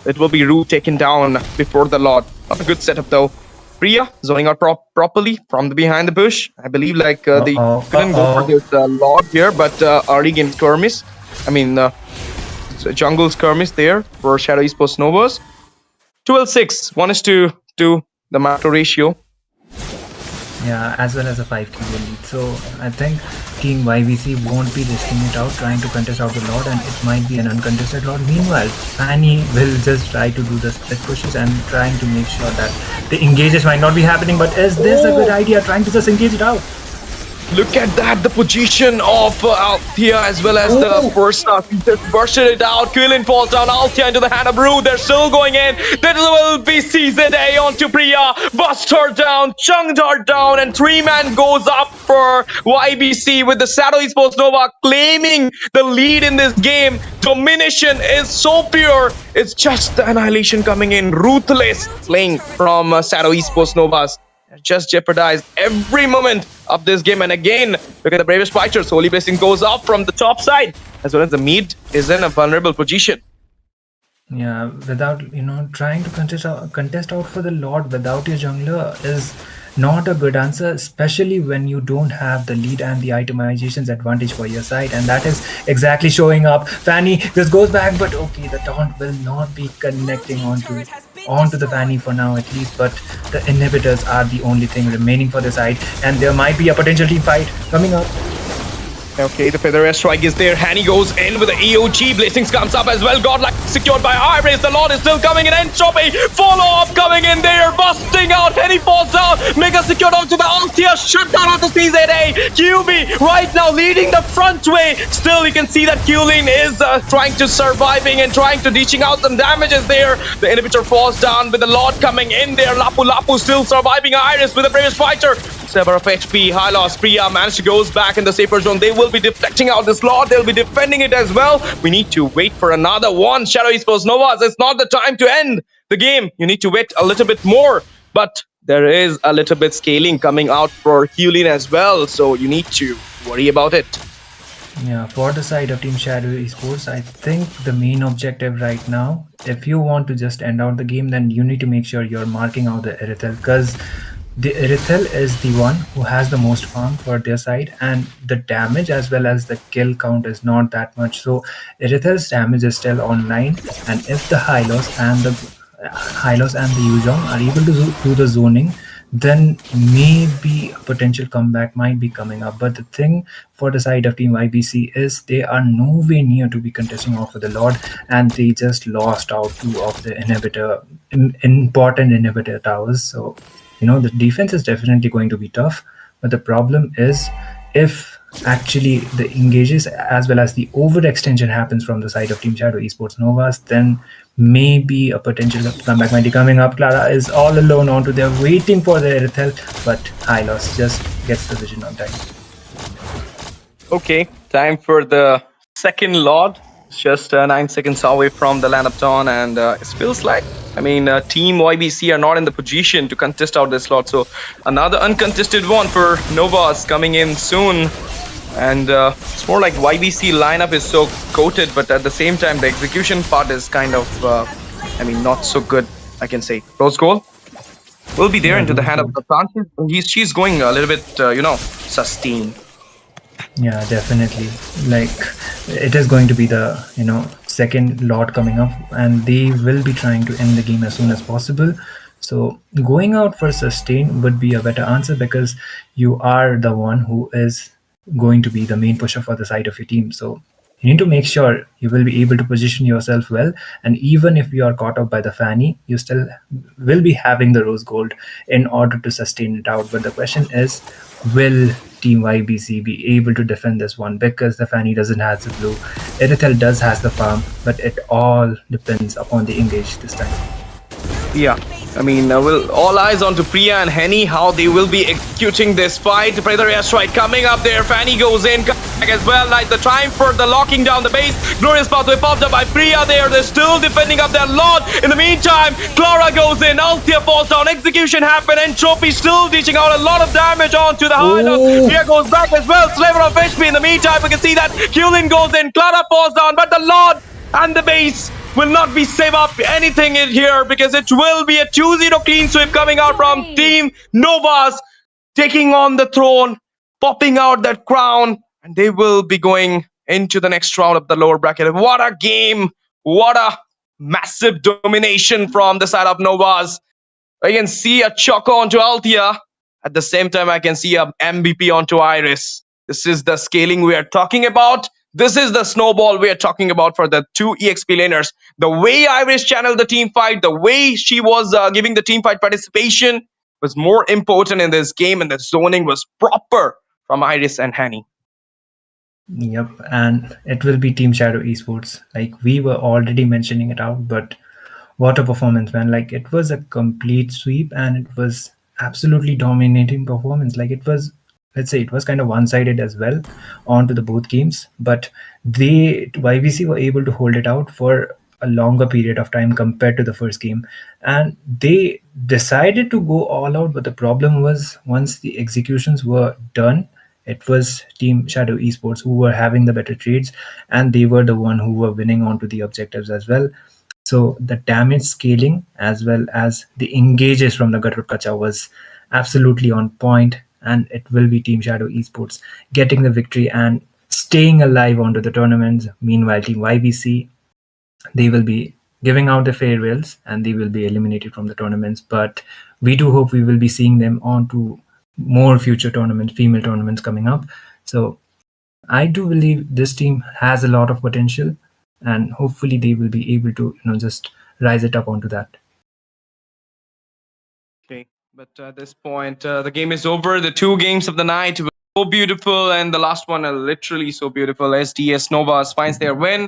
It will be Rue taken down before the Lord. Not a good setup though. Priya zoning out properly from the behind the bush. I believe they couldn't go for this Lord here, but already game skirmish. I mean, jungle skirmish there for Shadow Esports Novas. 12-6, 1:2 the macro ratio. Yeah, as well as a 5 kill lead. So I think Team YVC won't be risking it out, trying to contest out the Lord, and it might be an uncontested Lord. Meanwhile, Fanny will just try to do the split pushes and trying to make sure that the engages might not be happening. But is this a good idea, trying to just engage it out? Look at that, the position of Althea as well as the Oh, first half. He just bursted it out. Quillen falls down. Althea into the hand of Brew. They're still going in. There will be CZA onto Priya. Bust her down, chunked her down, and three-man goes up for YBC with the Shadow Esports Nova claiming the lead in this game. Domination is so pure. It's just the annihilation coming in. Ruthless playing from Shadow Esports Novas just jeopardized every moment of this game. And again, look at the bravest fighters. Holy Blessing goes up from the top side, as well as the mid is in a vulnerable position. yeah, without trying to contest out for the Lord without your jungler is not a good answer, especially when you don't have the lead and the itemizations advantage for your side, and that is exactly showing up. Fanny just goes back, but okay, the taunt will not be connecting onto the Fanny for now at least, but the inhibitors are the only thing remaining for the side, and there might be a potential team fight coming up. Okay, the Feather Airstrike is there. Hanny goes in with the EOG. Blessings comes up as well. Godlike secured by Iris. The Lord is still coming in. Entropy follow-up coming in there. Busting out. Henny falls down. Mega secured onto the Althea. Shut down onto CZA. QB right now leading the front way. Still, you can see that Qlin is trying to surviving and trying to dishing out some damages there. The inhibitor falls down with the Lord coming in there. Lapu Lapu still surviving. Iris with the previous fighter. 7 of HP, high loss. Priya managed to goes back in the safer zone. They will be deflecting out this lot. They'll be defending it as well. We need to wait for another one. Shadow Esports Novas, it's not the time to end the game. You need to wait a little bit more. But there is a little bit scaling coming out for Hulin as well. So you need to worry about it. Yeah, for the side of Team Shadow Esports, I think the main objective right now, if you want to just end out the game, then you need to make sure you're marking out the Irithel, because the Irithel is the one who has the most farm for their side, and the damage as well as the kill count is not that much. So Irithel's damage is still online, and if the Hylos and the Yuzhong are able to do the zoning, then maybe a potential comeback might be coming up. But the thing for the side of Team YBC is they are nowhere near to be contesting out for the Lord, and they just lost out two of the important inhibitor towers. So the defense is definitely going to be tough, but the problem is if actually the engages as well as the overextension happens from the side of Team Shadow Esports Novas, then maybe a potential comeback might be coming up. Clara is all alone onto there waiting for the Irithel, but Hylos just gets the vision on time. Okay, time for the second Lord. It's just 9 seconds away from the land of dawn, and it feels like, Team YBC are not in the position to contest out this slot. So another uncontested one for Novas coming in soon. And it's more like YBC lineup is so coated, but at the same time, the execution part is kind of, not so good, I can say. Rose goal will be there into the hand of the Francis. She's going a little bit, sustained. Yeah, definitely. Like, it is going to be the second lot coming up, and they will be trying to end the game as soon as possible. So going out for sustain would be a better answer, because you are the one who is going to be the main pusher for the side of your team. So you need to make sure you will be able to position yourself well, and even if you are caught up by the Fanny, you still will be having the rose gold in order to sustain it out. But the question is, will Team YBC be able to defend this one? Because the Fanny doesn't have the blue, Irithel does has the farm, but it all depends upon the engage this time. Yeah, all eyes onto Priya and Henny, how they will be executing this fight. Predator Airstrike coming up there. Fanny goes in as well. Like the time for the locking down the base. Glorious pathway popped up by Priya there. They're still defending up their Lord. In the meantime, Clara goes in. Althea falls down. Execution happened. Entropy still dishing out a lot of damage onto the Hylos. Priya goes back as well. Sliver of HP. In the meantime, we can see that Qlin goes in. Clara falls down. But the Lord and the base will not be save up anything in here, because it will be a 2-0 clean sweep coming out from Team Novas, taking on the throne, popping out that crown, and they will be going into the next round of the lower bracket. What a game! What a massive domination from the side of Novas. I can see a Choco onto Althea. At the same time, I can see a MVP onto Iris. This is the scaling we are talking about. This is the snowball we are talking about for the two EXP laners. The way Iris channeled the team fight, the way she was giving the team fight participation was more important in this game, and the zoning was proper from Iris and Hanny. Yep, and it will be Team Shadow Esports. Like we were already mentioning it out, but what a performance, man! Like it was a complete sweep, and it was absolutely dominating performance. Like it was, let's say, it was kind of one-sided as well onto the both games, but they YBC were able to hold it out for a longer period of time compared to the first game, and they decided to go all out. But the problem was once the executions were done, it was Team Shadow Esports who were having the better trades, and they were the one who were winning onto the objectives as well. So the damage scaling as well as the engages from the Garuд Kacha was absolutely on point, and it will be Team Shadow Esports getting the victory and staying alive onto the tournaments. Meanwhile, Team YBC, they will be giving out the farewells and they will be eliminated from the tournaments. But we do hope we will be seeing them on to more future tournaments, female tournaments coming up. So I do believe this team has a lot of potential, and hopefully they will be able to, just rise it up onto that. Okay, but at this point, the game is over. The two games of the night were so beautiful, and the last one are literally so beautiful. SDS Novas finds their win.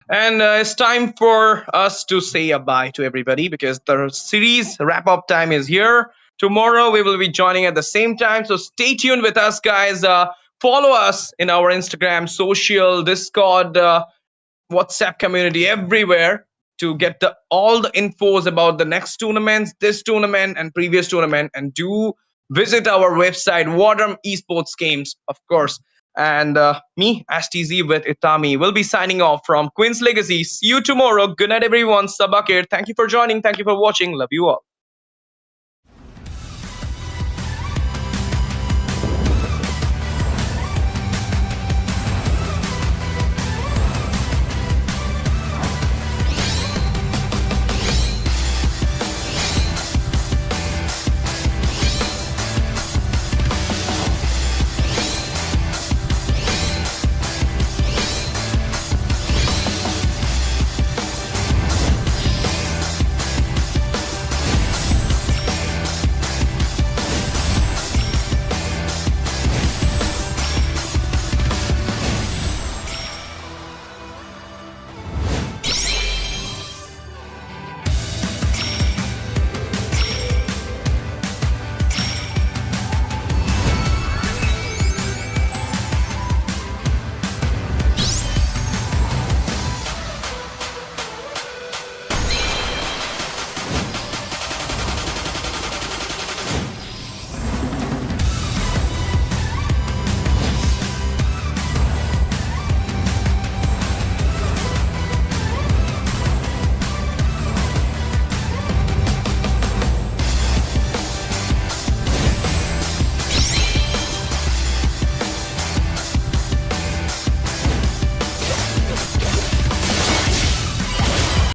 And it's time for us to say a bye to everybody because the series wrap up time is here. Tomorrow we will be joining at the same time. So stay tuned with us, guys. Follow us in our Instagram, social, Discord, WhatsApp community, everywhere to get all the infos about the next tournaments, this tournament, and previous tournament. And do visit our website, Wadram Esports Games, of course. And me, STZ with Itami, will be signing off from Queen's Legacy. See you tomorrow. Good night, everyone. Sabakir. Thank you for joining. Thank you for watching. Love you all.